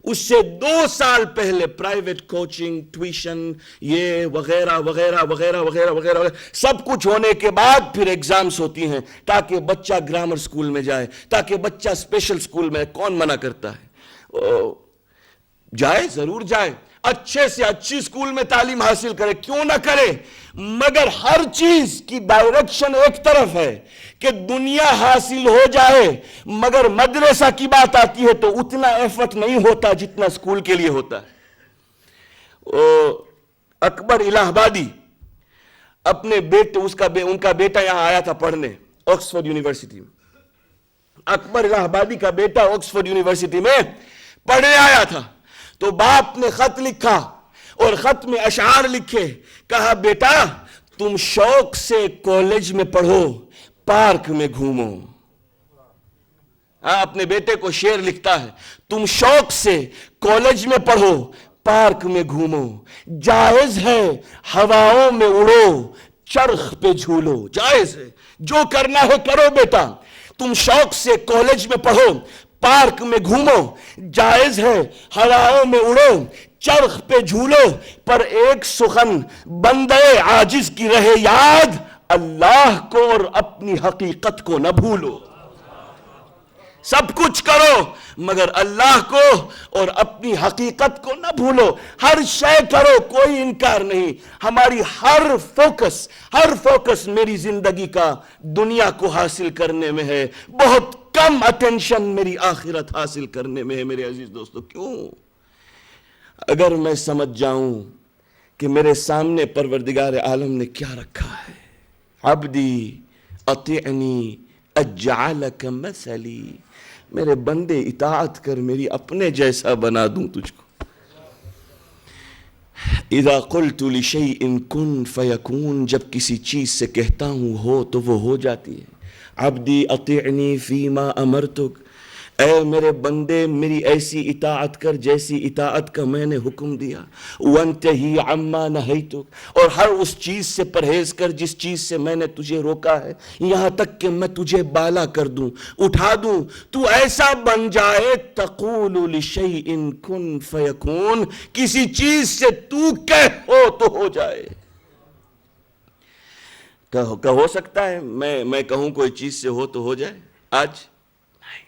اس سے 2 سال پہلے پرائیویٹ کوچنگ، ٹیوشن، یہ وغیرہ وغیرہ وغیرہ وغیرہ وغیرہ سب کچھ ہونے کے بعد پھر ایگزامز ہوتی ہیں تاکہ بچہ گرامر سکول میں جائے، تاکہ بچہ اسپیشل سکول میں، کون منع کرتا ہے؟ جائے، ضرور جائے، اچھے سے اچھی سکول میں تعلیم حاصل کرے، کیوں نہ کرے، مگر ہر چیز کی ڈائریکشن ایک طرف ہے کہ دنیا حاصل ہو جائے، مگر مدرسہ کی بات آتی ہے تو اتنا ایفرٹ نہیں ہوتا جتنا سکول کے لیے ہوتا ہے۔ اکبر الہ آبادی اپنے بیٹے، ان کا بیٹا یہاں آیا تھا پڑھنے آکسفورڈ یونیورسٹی میں، اکبر الہ آبادی کا بیٹا آکسفورڈ یونیورسٹی میں پڑھنے آیا تھا، تو باپ نے خط لکھا اور خط میں اشعار لکھے، کہا بیٹا تم شوق سے کالج میں پڑھو، پارک میں گھومو۔ اپنے بیٹے کو شعر لکھتا ہے، تم شوق سے کالج میں پڑھو، پارک میں گھومو، جائز ہے ہواؤں میں اڑو، چرخ پہ جھولو، جائز ہے، جو کرنا ہے کرو بیٹا، تم شوق سے کالج میں پڑھو، پارک میں گھومو، جائز ہے ہواؤں میں اڑو، چرخ پہ جھولو، پر ایک سخن بندے عاجز کی رہے یاد، اللہ کو اور اپنی حقیقت کو نہ بھولو۔ سب کچھ کرو مگر اللہ کو اور اپنی حقیقت کو نہ بھولو، ہر شے کرو، کوئی انکار نہیں، ہماری ہر فوکس میری زندگی کا دنیا کو حاصل کرنے میں ہے، بہت کم اٹینشن میری آخرت حاصل کرنے میں ہے۔ میرے عزیز دوستو، کیوں؟ اگر میں سمجھ جاؤں کہ میرے سامنے پروردگار عالم نے کیا رکھا ہے، عبدی اطیعنی اجعلک مثلی، میرے بندے اطاعت کر، میری اپنے جیسا بنا دوں تجھ کو۔ اذا قلت لشیء کن فیکون، جب کسی چیز سے کہتا ہوں ہو تو وہ ہو جاتی ہے۔ عبدی اطیعنی فیما امرتک، اے میرے بندے میری ایسی اطاعت کر جیسی اطاعت کا میں نے حکم دیا، وانتہی عما نہیتک، اور ہر اس چیز سے پرہیز کر جس چیز سے میں نے تجھے روکا ہے، یہاں تک کہ میں تجھے بالا کر دوں، اٹھا دوں، تو ایسا بن جائے تقول لشیء کن فیکون، کسی چیز سے تو کہہ ہو تو ہو جائے۔ کہ ہو سکتا ہے میں کہوں کوئی چیز سے ہو تو ہو جائے آج؟ نہیں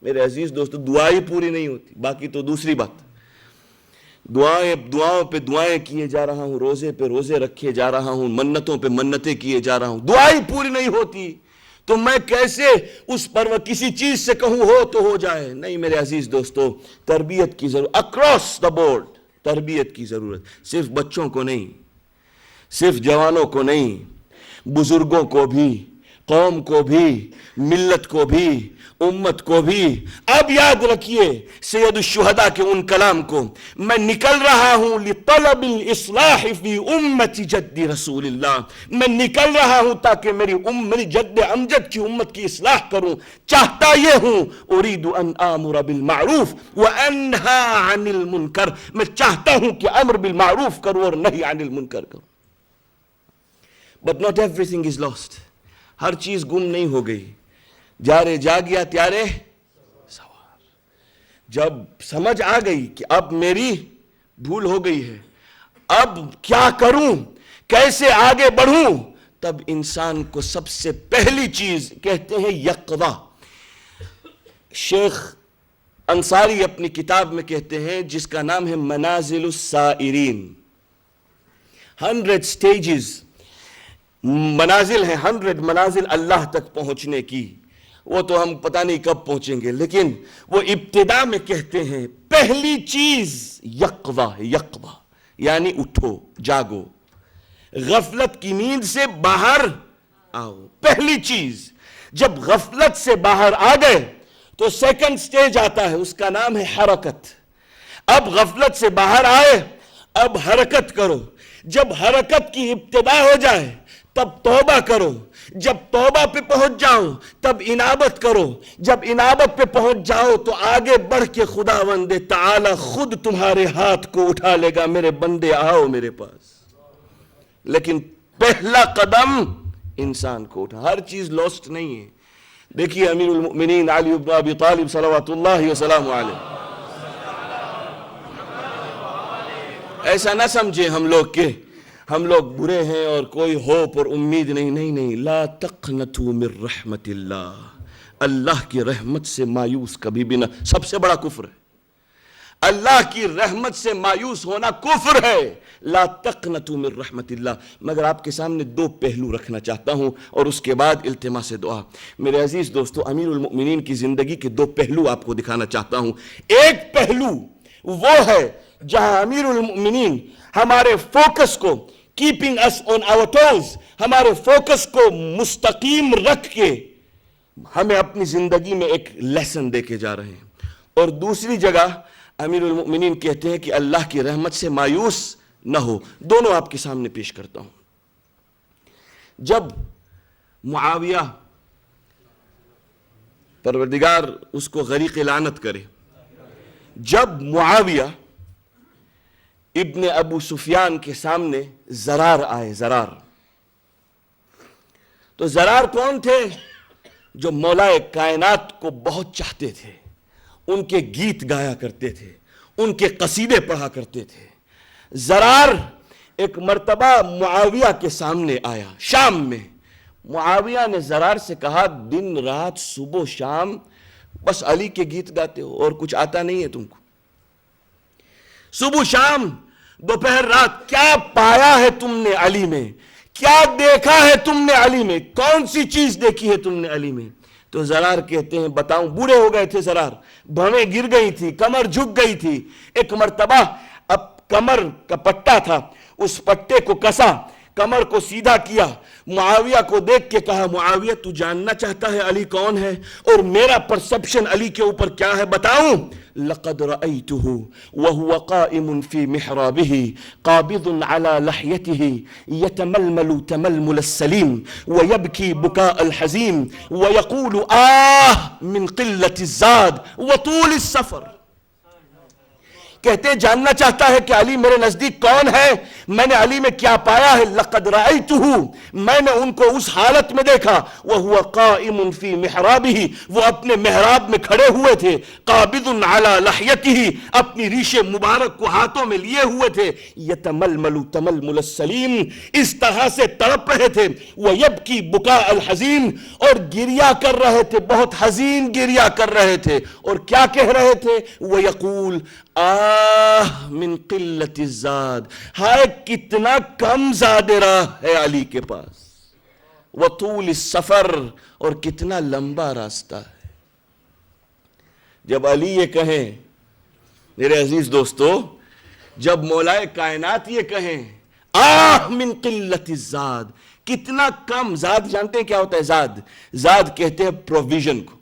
میرے عزیز دوستو، دعا ہی پوری نہیں ہوتی، باقی تو دوسری بات، دعاؤں پہ دعائیں کیے جا رہا ہوں، روزے پہ روزے رکھے جا رہا ہوں، منتوں پہ منتیں کیے جا رہا ہوں، دعا ہی پوری نہیں ہوتی تو میں کیسے اس پر کسی چیز سے کہوں ہو تو ہو جائے؟ نہیں میرے عزیز دوستو، تربیت کی ضرورت، اکراس دا بورڈ تربیت کی ضرورت، صرف بچوں کو نہیں، صرف جوانوں کو نہیں، بزرگوں کو بھی، قوم کو بھی، ملت کو بھی، امت کو بھی۔ اب یاد رکھیے سید الشہداء کے ان کلام کو، میں نکل رہا ہوں لطلب الاصلاح فی امت جد رسول اللہ، میں نکل رہا ہوں تاکہ میری جد امجد کی امت کی اصلاح کروں، چاہتا یہ ہوں اريد ان آمر بالمعروف وانہا عن المنکر، میں چاہتا ہوں کہ امر بالمعروف کروں اور نہی عن المنکر کروں۔ But not everything is lost، ہر چیز گم نہیں ہو گئی، جارے جا گیا تیارے سوار۔ جب سمجھ آ گئی کہ اب میری بھول ہو گئی ہے، اب کیا کروں، کیسے آگے بڑھوں، تب انسان کو سب سے پہلی چیز کہتے ہیں یقظہ۔ شیخ انصاری اپنی کتاب میں کہتے ہیں جس کا نام ہے منازل السائرین، 100 سٹیجز، منازل ہیں، 100 منازل اللہ تک پہنچنے کی، وہ تو ہم پتہ نہیں کب پہنچیں گے، لیکن وہ ابتدا میں کہتے ہیں پہلی چیز یقظہ ہے، یقظہ یعنی اٹھو، جاگو، غفلت کی نیند سے باہر آؤ۔ پہلی چیز جب غفلت سے باہر آ گئے تو سیکنڈ سٹیج آتا ہے، اس کا نام ہے حرکت۔ اب غفلت سے باہر آئے، اب حرکت کرو، جب حرکت کی ابتدا ہو جائے تب توبہ کرو، جب توبہ پہ پہنچ جاؤ تب انابت کرو، جب انابت پہ پہنچ جاؤ تو آگے بڑھ کے خداوند تعالی خود تمہارے ہاتھ کو اٹھا لے گا، میرے بندے آؤ میرے پاس۔ لیکن پہلا قدم انسان کو اٹھا، ہر چیز لوسٹ نہیں ہے۔ دیکھیے امیر المؤمنین علی بن ابی طالب صلوات اللہ وسلام علیہ، ایسا نہ سمجھے ہم لوگ کہ ہم لوگ برے ہیں اور کوئی ہوپ اور امید نہیں، نہیں نہیں، لا تقنطوا من رحمت اللہ، اللہ کی رحمت سے مایوس کبھی بھی نہ، سب سے بڑا کفر ہے، اللہ کی رحمت سے مایوس ہونا کفر ہے، لا تقنطوا من رحمت اللہ۔ مگر آپ کے سامنے 2 پہلو رکھنا چاہتا ہوں اور اس کے بعد التماس دعا۔ میرے عزیز دوستو، امیر المؤمنین کی زندگی کے 2 پہلو آپ کو دکھانا چاہتا ہوں۔ ایک پہلو وہ ہے جہاں امیر المؤمنین ہمارے فوکس کو، کیپنگ اس آن آور ٹوز، ہمارے فوکس کو مستقیم رکھ کے ہمیں اپنی زندگی میں ایک لیسن دے کے جا رہے ہیں۔ اور دوسری جگہ امیر المؤمنین کہتے ہیں کہ اللہ کی رحمت سے مایوس نہ ہو۔ دونوں آپ کے سامنے پیش کرتا ہوں۔ جب معاویہ، پروردگار اس کو غریق لعنت کرے، جب معاویہ ابن ابو سفیان کے سامنے زرار آئے، زرار، تو زرار کون تھے؟ جو مولا کائنات کو بہت چاہتے تھے، ان کے گیت گایا کرتے تھے، ان کے قصیدے پڑھا کرتے تھے۔ زرار ایک مرتبہ معاویہ کے سامنے آیا شام میں۔ معاویہ نے زرار سے کہا دن رات صبح شام بس علی کے گیت گاتے ہو اور کچھ آتا نہیں ہے تم کو، صبح شام دوپہر رات کیا پایا ہے تم نے علی میں، کیا دیکھا ہے تم نے علی میں، کون سی چیز دیکھی ہے تم نے علی میں؟ تو زرار کہتے ہیں بتاؤں، بوڑھے ہو گئے تھے زرار، بھویں گر گئی تھی، کمر جھک گئی تھی۔ ایک مرتبہ اب کمر کا پٹا تھا، اس پٹے کو کسا، کمر کو سیدھا کیا، معاویہ کو دیکھ کے کہا معاویہ تو جاننا چاہتا ہے علی کون ہے اور میرا پرسپشن علی کے اوپر کیا ہے بتاؤں؟ لقد رأيته وهو قائم في محرابه قابض على لحيته يتململ تململ السليم ويبكي بكاء الحزين ويقول من قلة الزاد وطول السفر، کہتے ہیں جاننا چاہتا ہے کہ علی میرے نزدیک کون ہے، میں نے علی میں کیا پایا ہے، لقد رأیتہ، میں نے ان کو اس حالت میں دیکھا، وَهُوَ قَائِمٌ فِي مِحْرَابِهِ، وہ اپنے محراب میں کھڑے ہوئے تھے، قابض علی لحیتہ، اپنی ریش مبارک کو ہاتھوں میں لیے ہوئے تھے، یتململ تململ السلیم، اس طرح سے تڑپ رہے تھے، وَيَبْكِي بُكَاءَ الْحَزِينَ، اور گریا کر رہے تھے، بہت حزین گریا کر رہے تھے، اور کیا کہہ رہے تھے، وَيَقُول آہ من قلت الزاد، ہائے کتنا کم زاد راہ ہے علی کے پاس، وطول السفر، اور کتنا لمبا راستہ ہے۔ جب علی یہ کہیں، میرے عزیز دوستو، جب مولائے کائنات یہ کہیں آہ من قلت الزاد، کتنا کم، زاد جانتے ہیں کیا ہوتا ہے؟ زاد کہتے ہیں پروویژن کو۔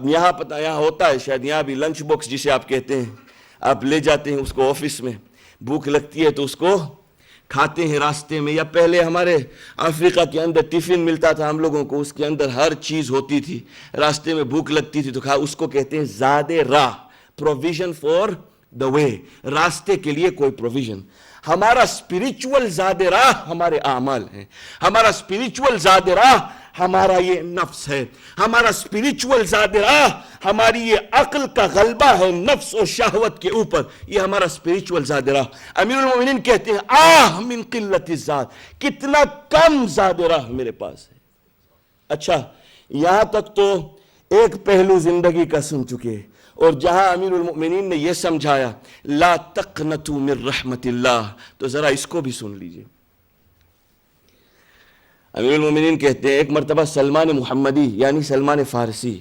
یہاں پتہ یہاں ہوتا ہے شاید، یہاں بھی لنچ باکس جسے آپ کہتے ہیں، آپ لے جاتے ہیں اس کو آفس میں، بھوک لگتی ہے تو اس کو کھاتے ہیں راستے میں، یا پہلے ہمارے افریقہ کے اندر ٹفن ملتا تھا ہم لوگوں کو، اس کے اندر ہر چیز ہوتی تھی، راستے میں بھوک لگتی تھی تو اس کو کہتے ہیں زاد راہ، پروویژن فار دا وے، راستے کے لیے کوئی پروویژن۔ ہمارا اسپریچول زاد راہ ہمارے اعمال ہیں، ہمارا اسپریچول زاد راہ ہمارا یہ نفس ہے، ہمارا اسپریچول زاد راہ ہماری یہ عقل کا غلبہ ہے نفس اور شہوت کے اوپر، یہ ہمارا اسپریچول زاد راہ۔ امیر المومنین کہتے ہیں آہ من قلت الزاد، کتنا کم زاد راہ میرے پاس ہے۔ اچھا، یہاں تک تو ایک پہلو زندگی کا سن چکے، اور جہاں امیر المؤمنین نے یہ سمجھایا لا تقنطوا من رحمت اللہ، تو ذرا اس کو بھی سن لیجئے۔ امیر المؤمنین کہتے ہیں ایک مرتبہ سلمان محمدی یعنی سلمان فارسی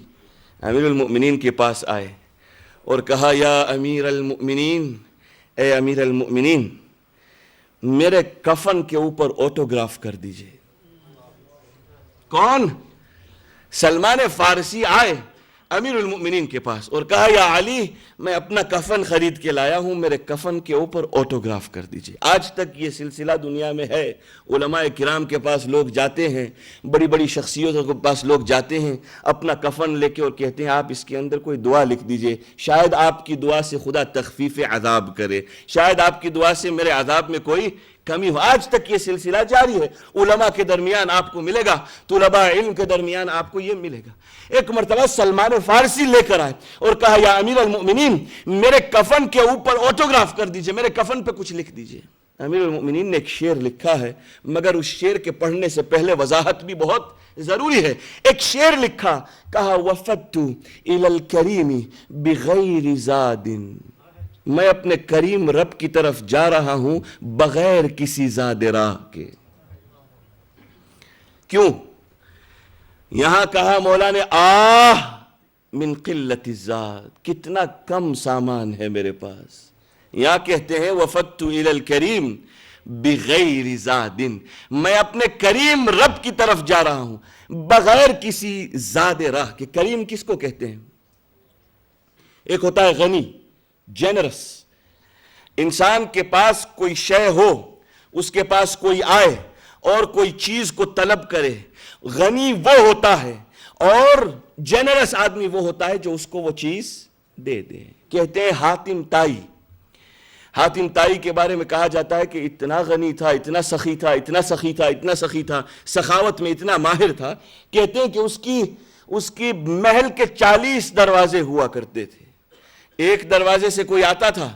امیر المؤمنین کے پاس آئے اور کہا یا امیر المؤمنین، اے امیر المؤمنین، میرے کفن کے اوپر آٹوگراف کر دیجئے۔ کون؟ سلمان فارسی آئے امیر المؤمنین کے پاس اور کہا یا علی، میں اپنا کفن خرید کے لایا ہوں، میرے کفن کے اوپر آٹوگراف کر دیجئے۔ آج تک یہ سلسلہ دنیا میں ہے، علماء کرام کے پاس لوگ جاتے ہیں، بڑی بڑی شخصیتوں کے پاس لوگ جاتے ہیں اپنا کفن لے کے اور کہتے ہیں آپ اس کے اندر کوئی دعا لکھ دیجئے، شاید آپ کی دعا سے خدا تخفیف عذاب کرے، شاید آپ کی دعا سے میرے عذاب میں کوئی کمی ہو۔ آج تک یہ سلسلہ جاری ہے، علماء کے درمیان آپ کو ملے گا، طلباء علم کے درمیان آپ کو یہ ملے گا۔ ایک مرتبہ سلمان فارسی لے کر آئے اور کہا یا امیر المؤمنین، میرے کفن کے اوپر آٹوگراف کر دیجئے، میرے کفن پہ کچھ لکھ دیجئے۔ امیر المؤمنین نے ایک شعر لکھا ہے، مگر اس شعر کے پڑھنے سے پہلے وضاحت بھی بہت ضروری ہے۔ ایک شعر لکھا، کہا وفدت الی الکریم بغیر زاد، میں اپنے کریم رب کی طرف جا رہا ہوں بغیر کسی زاد راہ کے۔ کیوں؟ یہاں کہا مولا نے آہ من قلت الزاد، کتنا کم سامان ہے میرے پاس۔ یہاں کہتے ہیں وفدت الی الکریم بغیر زاد، میں اپنے کریم رب کی طرف جا رہا ہوں بغیر کسی زاد راہ کے۔ کریم کس کو کہتے ہیں؟ ایک ہوتا ہے غنی، جنرس، انسان کے پاس کوئی شے ہو، اس کے پاس کوئی آئے اور کوئی چیز کو طلب کرے، غنی وہ ہوتا ہے، اور جنرس آدمی وہ ہوتا ہے جو اس کو وہ چیز دے دے۔ کہتے ہیں حاتم طائی، حاتم طائی کے بارے میں کہا جاتا ہے کہ اتنا غنی تھا، اتنا سخی تھا، اتنا سخی تھا، اتنا سخی تھا، سخاوت میں اتنا ماہر تھا، کہتے ہیں کہ اس کی محل کے 40 دروازے ہوا کرتے تھے، ایک دروازے سے کوئی آتا تھا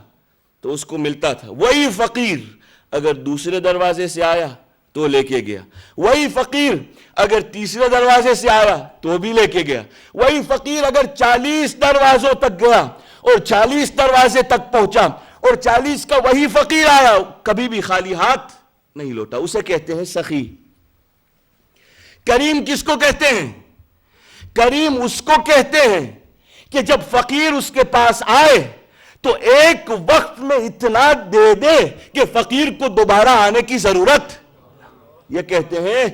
تو اس کو ملتا تھا، وہی فقیر اگر دوسرے دروازے سے آیا تو لے کے گیا، وہی فقیر اگر تیسرے دروازے سے آیا تو بھی لے کے گیا، وہی فقیر اگر 40 دروازوں تک گیا اور 40 دروازے تک پہنچا اور 40 کا وہی فقیر آیا، کبھی بھی خالی ہاتھ نہیں لوٹا، اسے کہتے ہیں سخی۔ کریم کس کو کہتے ہیں؟ کریم اس کو کہتے ہیں کہ جب فقیر اس کے پاس آئے تو ایک وقت میں اتنا دے دے کہ فقیر کو دوبارہ آنے کی ضرورت، یہ کہتے ہیں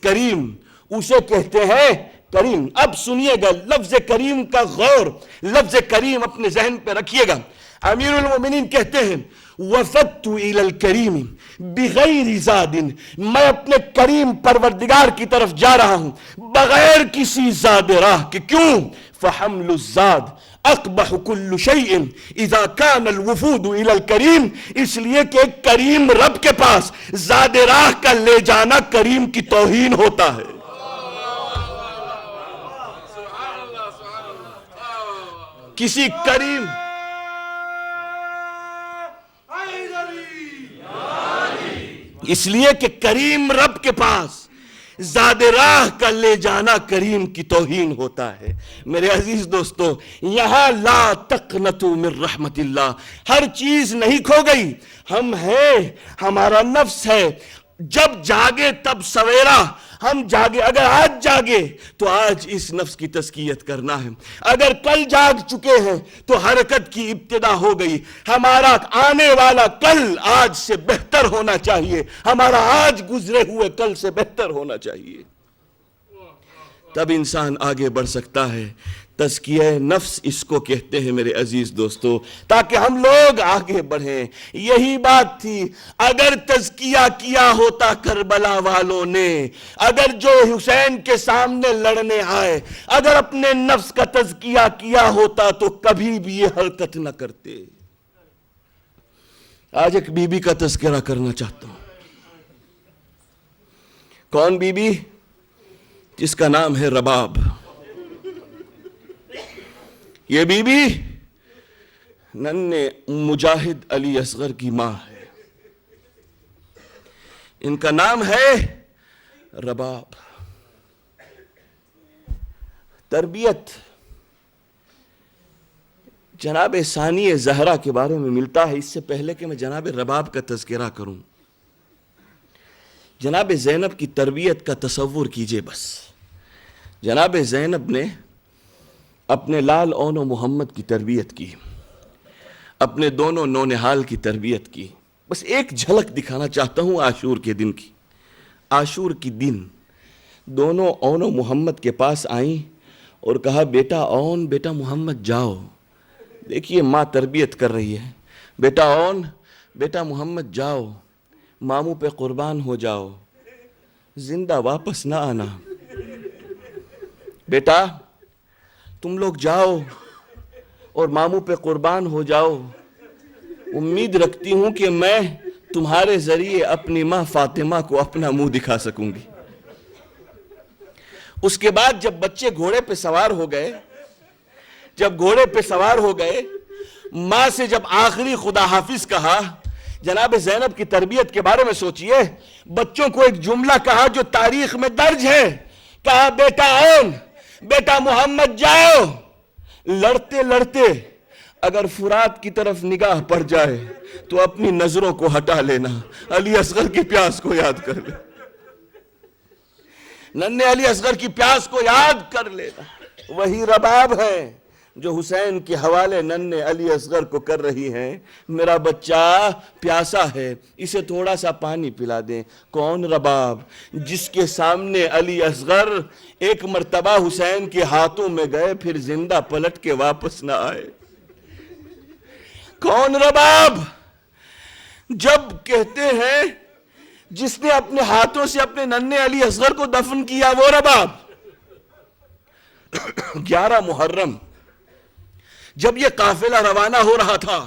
کریم، اسے کہتے ہیں کریم۔ اب سنیے گا لفظ کریم کا غور، لفظ کریم اپنے ذہن پہ رکھیے گا۔ امیر المومنین کہتے ہیں وفدت الی الکریم بغیر زاد، میں اپنے کریم پروردگار کی طرف جا رہا ہوں بغیر کسی زاد راہ کے۔ کیوں؟ فحمل الزاد اقبح كل شيء اذا كان الوفود الى الكريم، اس لیے کہ ایک کریم رب کے پاس زاد راہ کا لے جانا کریم کی توہین ہوتا ہے۔ کسی کریم اس لیے کہ کریم رب کے پاس زاد راہ کا لے جانا کریم کی توہین ہوتا ہے۔ میرے عزیز دوستو، یہاں لا تقنطوا من رحمت اللہ، ہر چیز نہیں کھو گئی، ہم ہیں، ہمارا نفس ہے، جب جاگے تب سویرا، ہم جاگے، اگر آج جاگے تو آج اس نفس کی تزکیت کرنا ہے، اگر کل جاگ چکے ہیں تو حرکت کی ابتدا ہو گئی، ہمارا آنے والا کل آج سے بہتر ہونا چاہیے، ہمارا آج گزرے ہوئے کل سے بہتر ہونا چاہیے، تب انسان آگے بڑھ سکتا ہے۔ تزکیہ نفس اس کو کہتے ہیں میرے عزیز دوستو، تاکہ ہم لوگ آگے بڑھیں۔ یہی بات تھی، اگر تزکیہ کیا ہوتا کربلا والوں نے، اگر جو حسین کے سامنے لڑنے آئے اگر اپنے نفس کا تزکیہ کیا ہوتا تو کبھی بھی یہ حرکت نہ کرتے۔ آج ایک بی بی کا تذکرہ کرنا چاہتا ہوں۔ کون بی بی؟ جس کا نام ہے رباب۔ یہ بی بی ننھے مجاہد علی اصغر کی ماں ہے، ان کا نام ہے رباب۔ تربیت جناب ثانی زہرا کے بارے میں ملتا ہے۔ اس سے پہلے کہ میں جناب رباب کا تذکرہ کروں، جناب زینب کی تربیت کا تصور کیجئے بس۔ جناب زینب نے اپنے لال اون و محمد کی تربیت کی، اپنے دونوں نونہال کی تربیت کی۔ بس ایک جھلک دکھانا چاہتا ہوں عاشور کے دن کی۔ عاشور کی دن دونوں اون و محمد کے پاس آئیں اور کہا بیٹا اون، بیٹا محمد جاؤ۔ دیکھیے ماں تربیت کر رہی ہے، بیٹا اون، بیٹا محمد جاؤ، ماموں پہ قربان ہو جاؤ، زندہ واپس نہ آنا۔ بیٹا تم لوگ جاؤ اور ماموں پہ قربان ہو جاؤ، امید رکھتی ہوں کہ میں تمہارے ذریعے اپنی ماں فاطمہ کو اپنا منہ دکھا سکوں گی۔ اس کے بعد جب بچے گھوڑے پہ سوار ہو گئے، جب گھوڑے پہ سوار ہو گئے، ماں سے جب آخری خدا حافظ کہا، جناب زینب کی تربیت کے بارے میں سوچئے، بچوں کو ایک جملہ کہا جو تاریخ میں درج ہے، کہا بیٹا اون، بیٹا محمد جاؤ۔ لڑتے لڑتے اگر فرات کی طرف نگاہ پڑ جائے تو اپنی نظروں کو ہٹا لینا، علی اصغر کی پیاس کو یاد کر لے، ننھے علی اصغر کی پیاس کو یاد کر لینا۔ وہی رباب ہے جو حسین کے حوالے ننھے علی اصغر کو کر رہی ہیں، میرا بچہ پیاسا ہے، اسے تھوڑا سا پانی پلا دیں۔ کون رباب؟ جس کے سامنے علی اصغر ایک مرتبہ حسین کے ہاتھوں میں گئے پھر زندہ پلٹ کے واپس نہ آئے۔ کون رباب؟ جب کہتے ہیں جس نے اپنے ہاتھوں سے اپنے ننھے علی اصغر کو دفن کیا وہ رباب۔ 11 محرم جب یہ قافلہ روانہ ہو رہا تھا،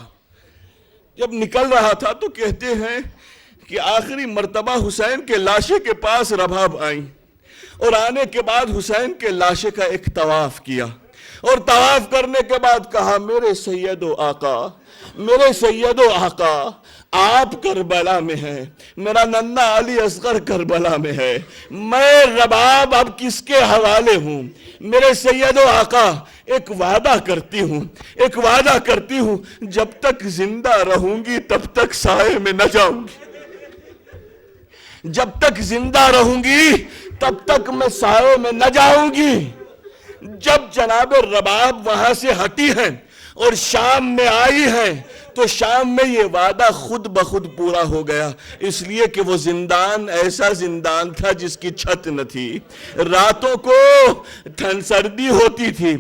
جب نکل رہا تھا تو کہتے ہیں کہ آخری مرتبہ حسین کے لاشے کے پاس رباب آئیں اور آنے کے بعد حسین کے لاشے کا ایک طواف کیا اور طواف کرنے کے بعد کہا میرے سید و آقا، میرے سید و آقا، آپ کربلا میں ہیں، میرا ننھا علی اصغر کربلا میں ہے، میں رباب اب کس کے حوالے ہوں؟ میرے سید و آقا ایک وعدہ کرتی ہوں، ایک وعدہ کرتی ہوں، جب تک زندہ رہوں گی تب تک سائے میں نہ جاؤں گی، جب تک زندہ رہوں گی تب تک میں سائے میں نہ جاؤں گی۔ جب جناب رباب وہاں سے ہٹی ہیں اور شام میں آئی ہیں تو شام میں یہ وعدہ خود بخود پورا ہو گیا، اس لیے کہ وہ زندان ایسا زندان تھا جس کی چھت نہ تھی، راتوں کو سردی ہوتی تھی،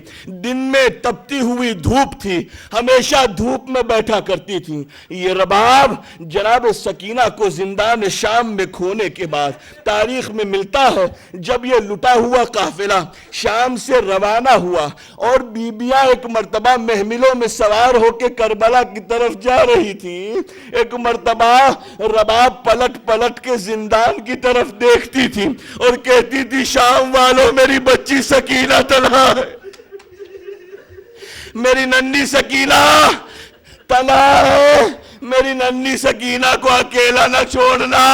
دن میں تپتی ہوئی دھوپ تھی، ہمیشہ دھوپ میں بیٹھا کرتی تھی۔ یہ رباب جناب سکینہ کو زندان شام میں کھونے کے بعد تاریخ میں ملتا ہے، جب یہ لٹا ہوا قافلہ شام سے روانہ ہوا اور بیبیاں ایک مرتبہ محملوں میں سوار ہو کے کربلا کی طرف جا رہی تھی، ایک مرتبہ رباب پلٹ پلٹ کے زندان کی طرف دیکھتی تھی اور کہتی تھی شام والوں میری بچی سکینہ تنہا ہے، میری ننھی سکینہ تنہا ہے، میری ننھی سکینہ کو اکیلا نہ چھوڑنا۔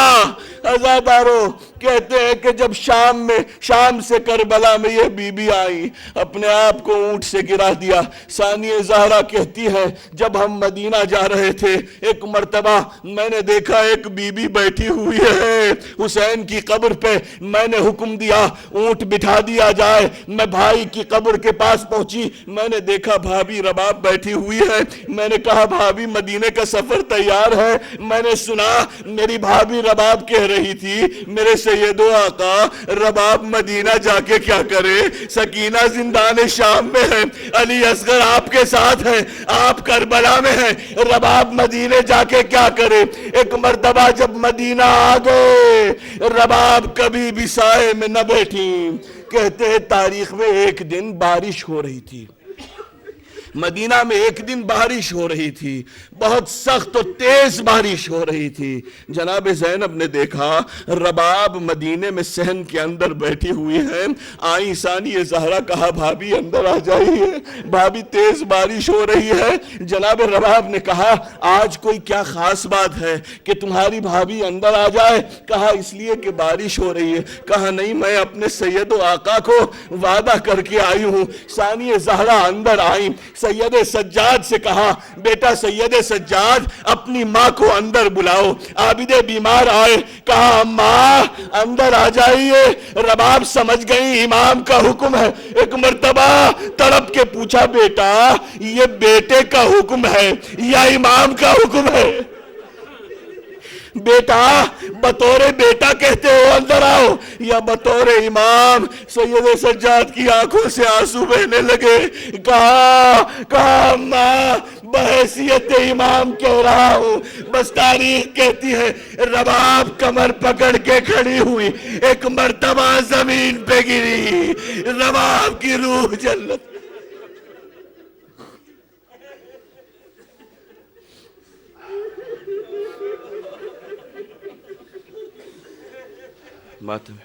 عزادارو کہتے ہیں کہ جب شام سے کربلا میں یہ بی بی آئی، اپنے آپ کو اونٹ سے گرا دیا۔ ثانیہ زہرا کہتی ہے جب ہم مدینہ جا رہے تھے، ایک مرتبہ میں نے دیکھا ایک بی بی بیٹھی ہوئی ہے حسین کی قبر پہ، میں نے حکم دیا اونٹ بٹھا دیا جائے، میں بھائی کی قبر کے پاس پہنچی، میں نے دیکھا بھابی رباب بیٹھی ہوئی ہے، میں نے کہا بھابی مدینے کا سفر تیار ہے؟ میں نے سنا میری بھابی رباب کہہ رہی تھی میرے سید و آقا رباب مدینہ جا کے کیا کرے، سکینہ زندان شام میں ہے، علی اصغر آپ کے ساتھ ہے، آپ کربلا میں ہیں، رباب مدینے جا کے کیا کرے۔ ایک مرتبہ جب مدینہ آ گئے، رباب کبھی بھی سائے میں نہ بیٹھی۔ کہتے ہیں تاریخ میں ایک دن بارش ہو رہی تھی، مدینہ میں ایک دن بارش ہو رہی تھی، بہت سخت و تیز بارش ہو رہی تھی۔ جناب زینب نے دیکھا رباب مدینے میں صحن کے اندر بیٹھی ہوئی ہے، آئی ثانیہ زہرا کہا بھابی اندر آ جائیے، بھابی تیز بارش ہو رہی ہے۔ جناب رباب نے کہا آج کوئی کیا خاص بات ہے کہ تمہاری بھابی اندر آ جائے؟ کہا اس لیے کہ بارش ہو رہی ہے۔ کہا نہیں، میں اپنے سید و آقا کو وعدہ کر کے آئی ہوں۔ ثانیہ زہرا اندر آئی، سید سجاد سے کہا بیٹا سید سجاد اپنی ماں کو اندر بلاؤ۔ عابد بیمار آئے، کہا اماں اندر آ جائیے۔ رباب سمجھ گئی امام کا حکم ہے، ایک مرتبہ تڑپ کے پوچھا بیٹا یہ بیٹے کا حکم ہے یا امام کا حکم ہے؟ بیٹا بطور بیٹا کہتے ہو اندر آؤ یا بطور امام؟ سید سجاد کی آنکھوں سے آنسو بہنے لگے، کہا ماں بحیثیت امام کہہ رہا ہوں، بس تاریخ کہتی ہے رباب کمر پکڑ کے کھڑی ہوئی، ایک مرتبہ زمین پہ گری، رباب کی روح جنت ماتم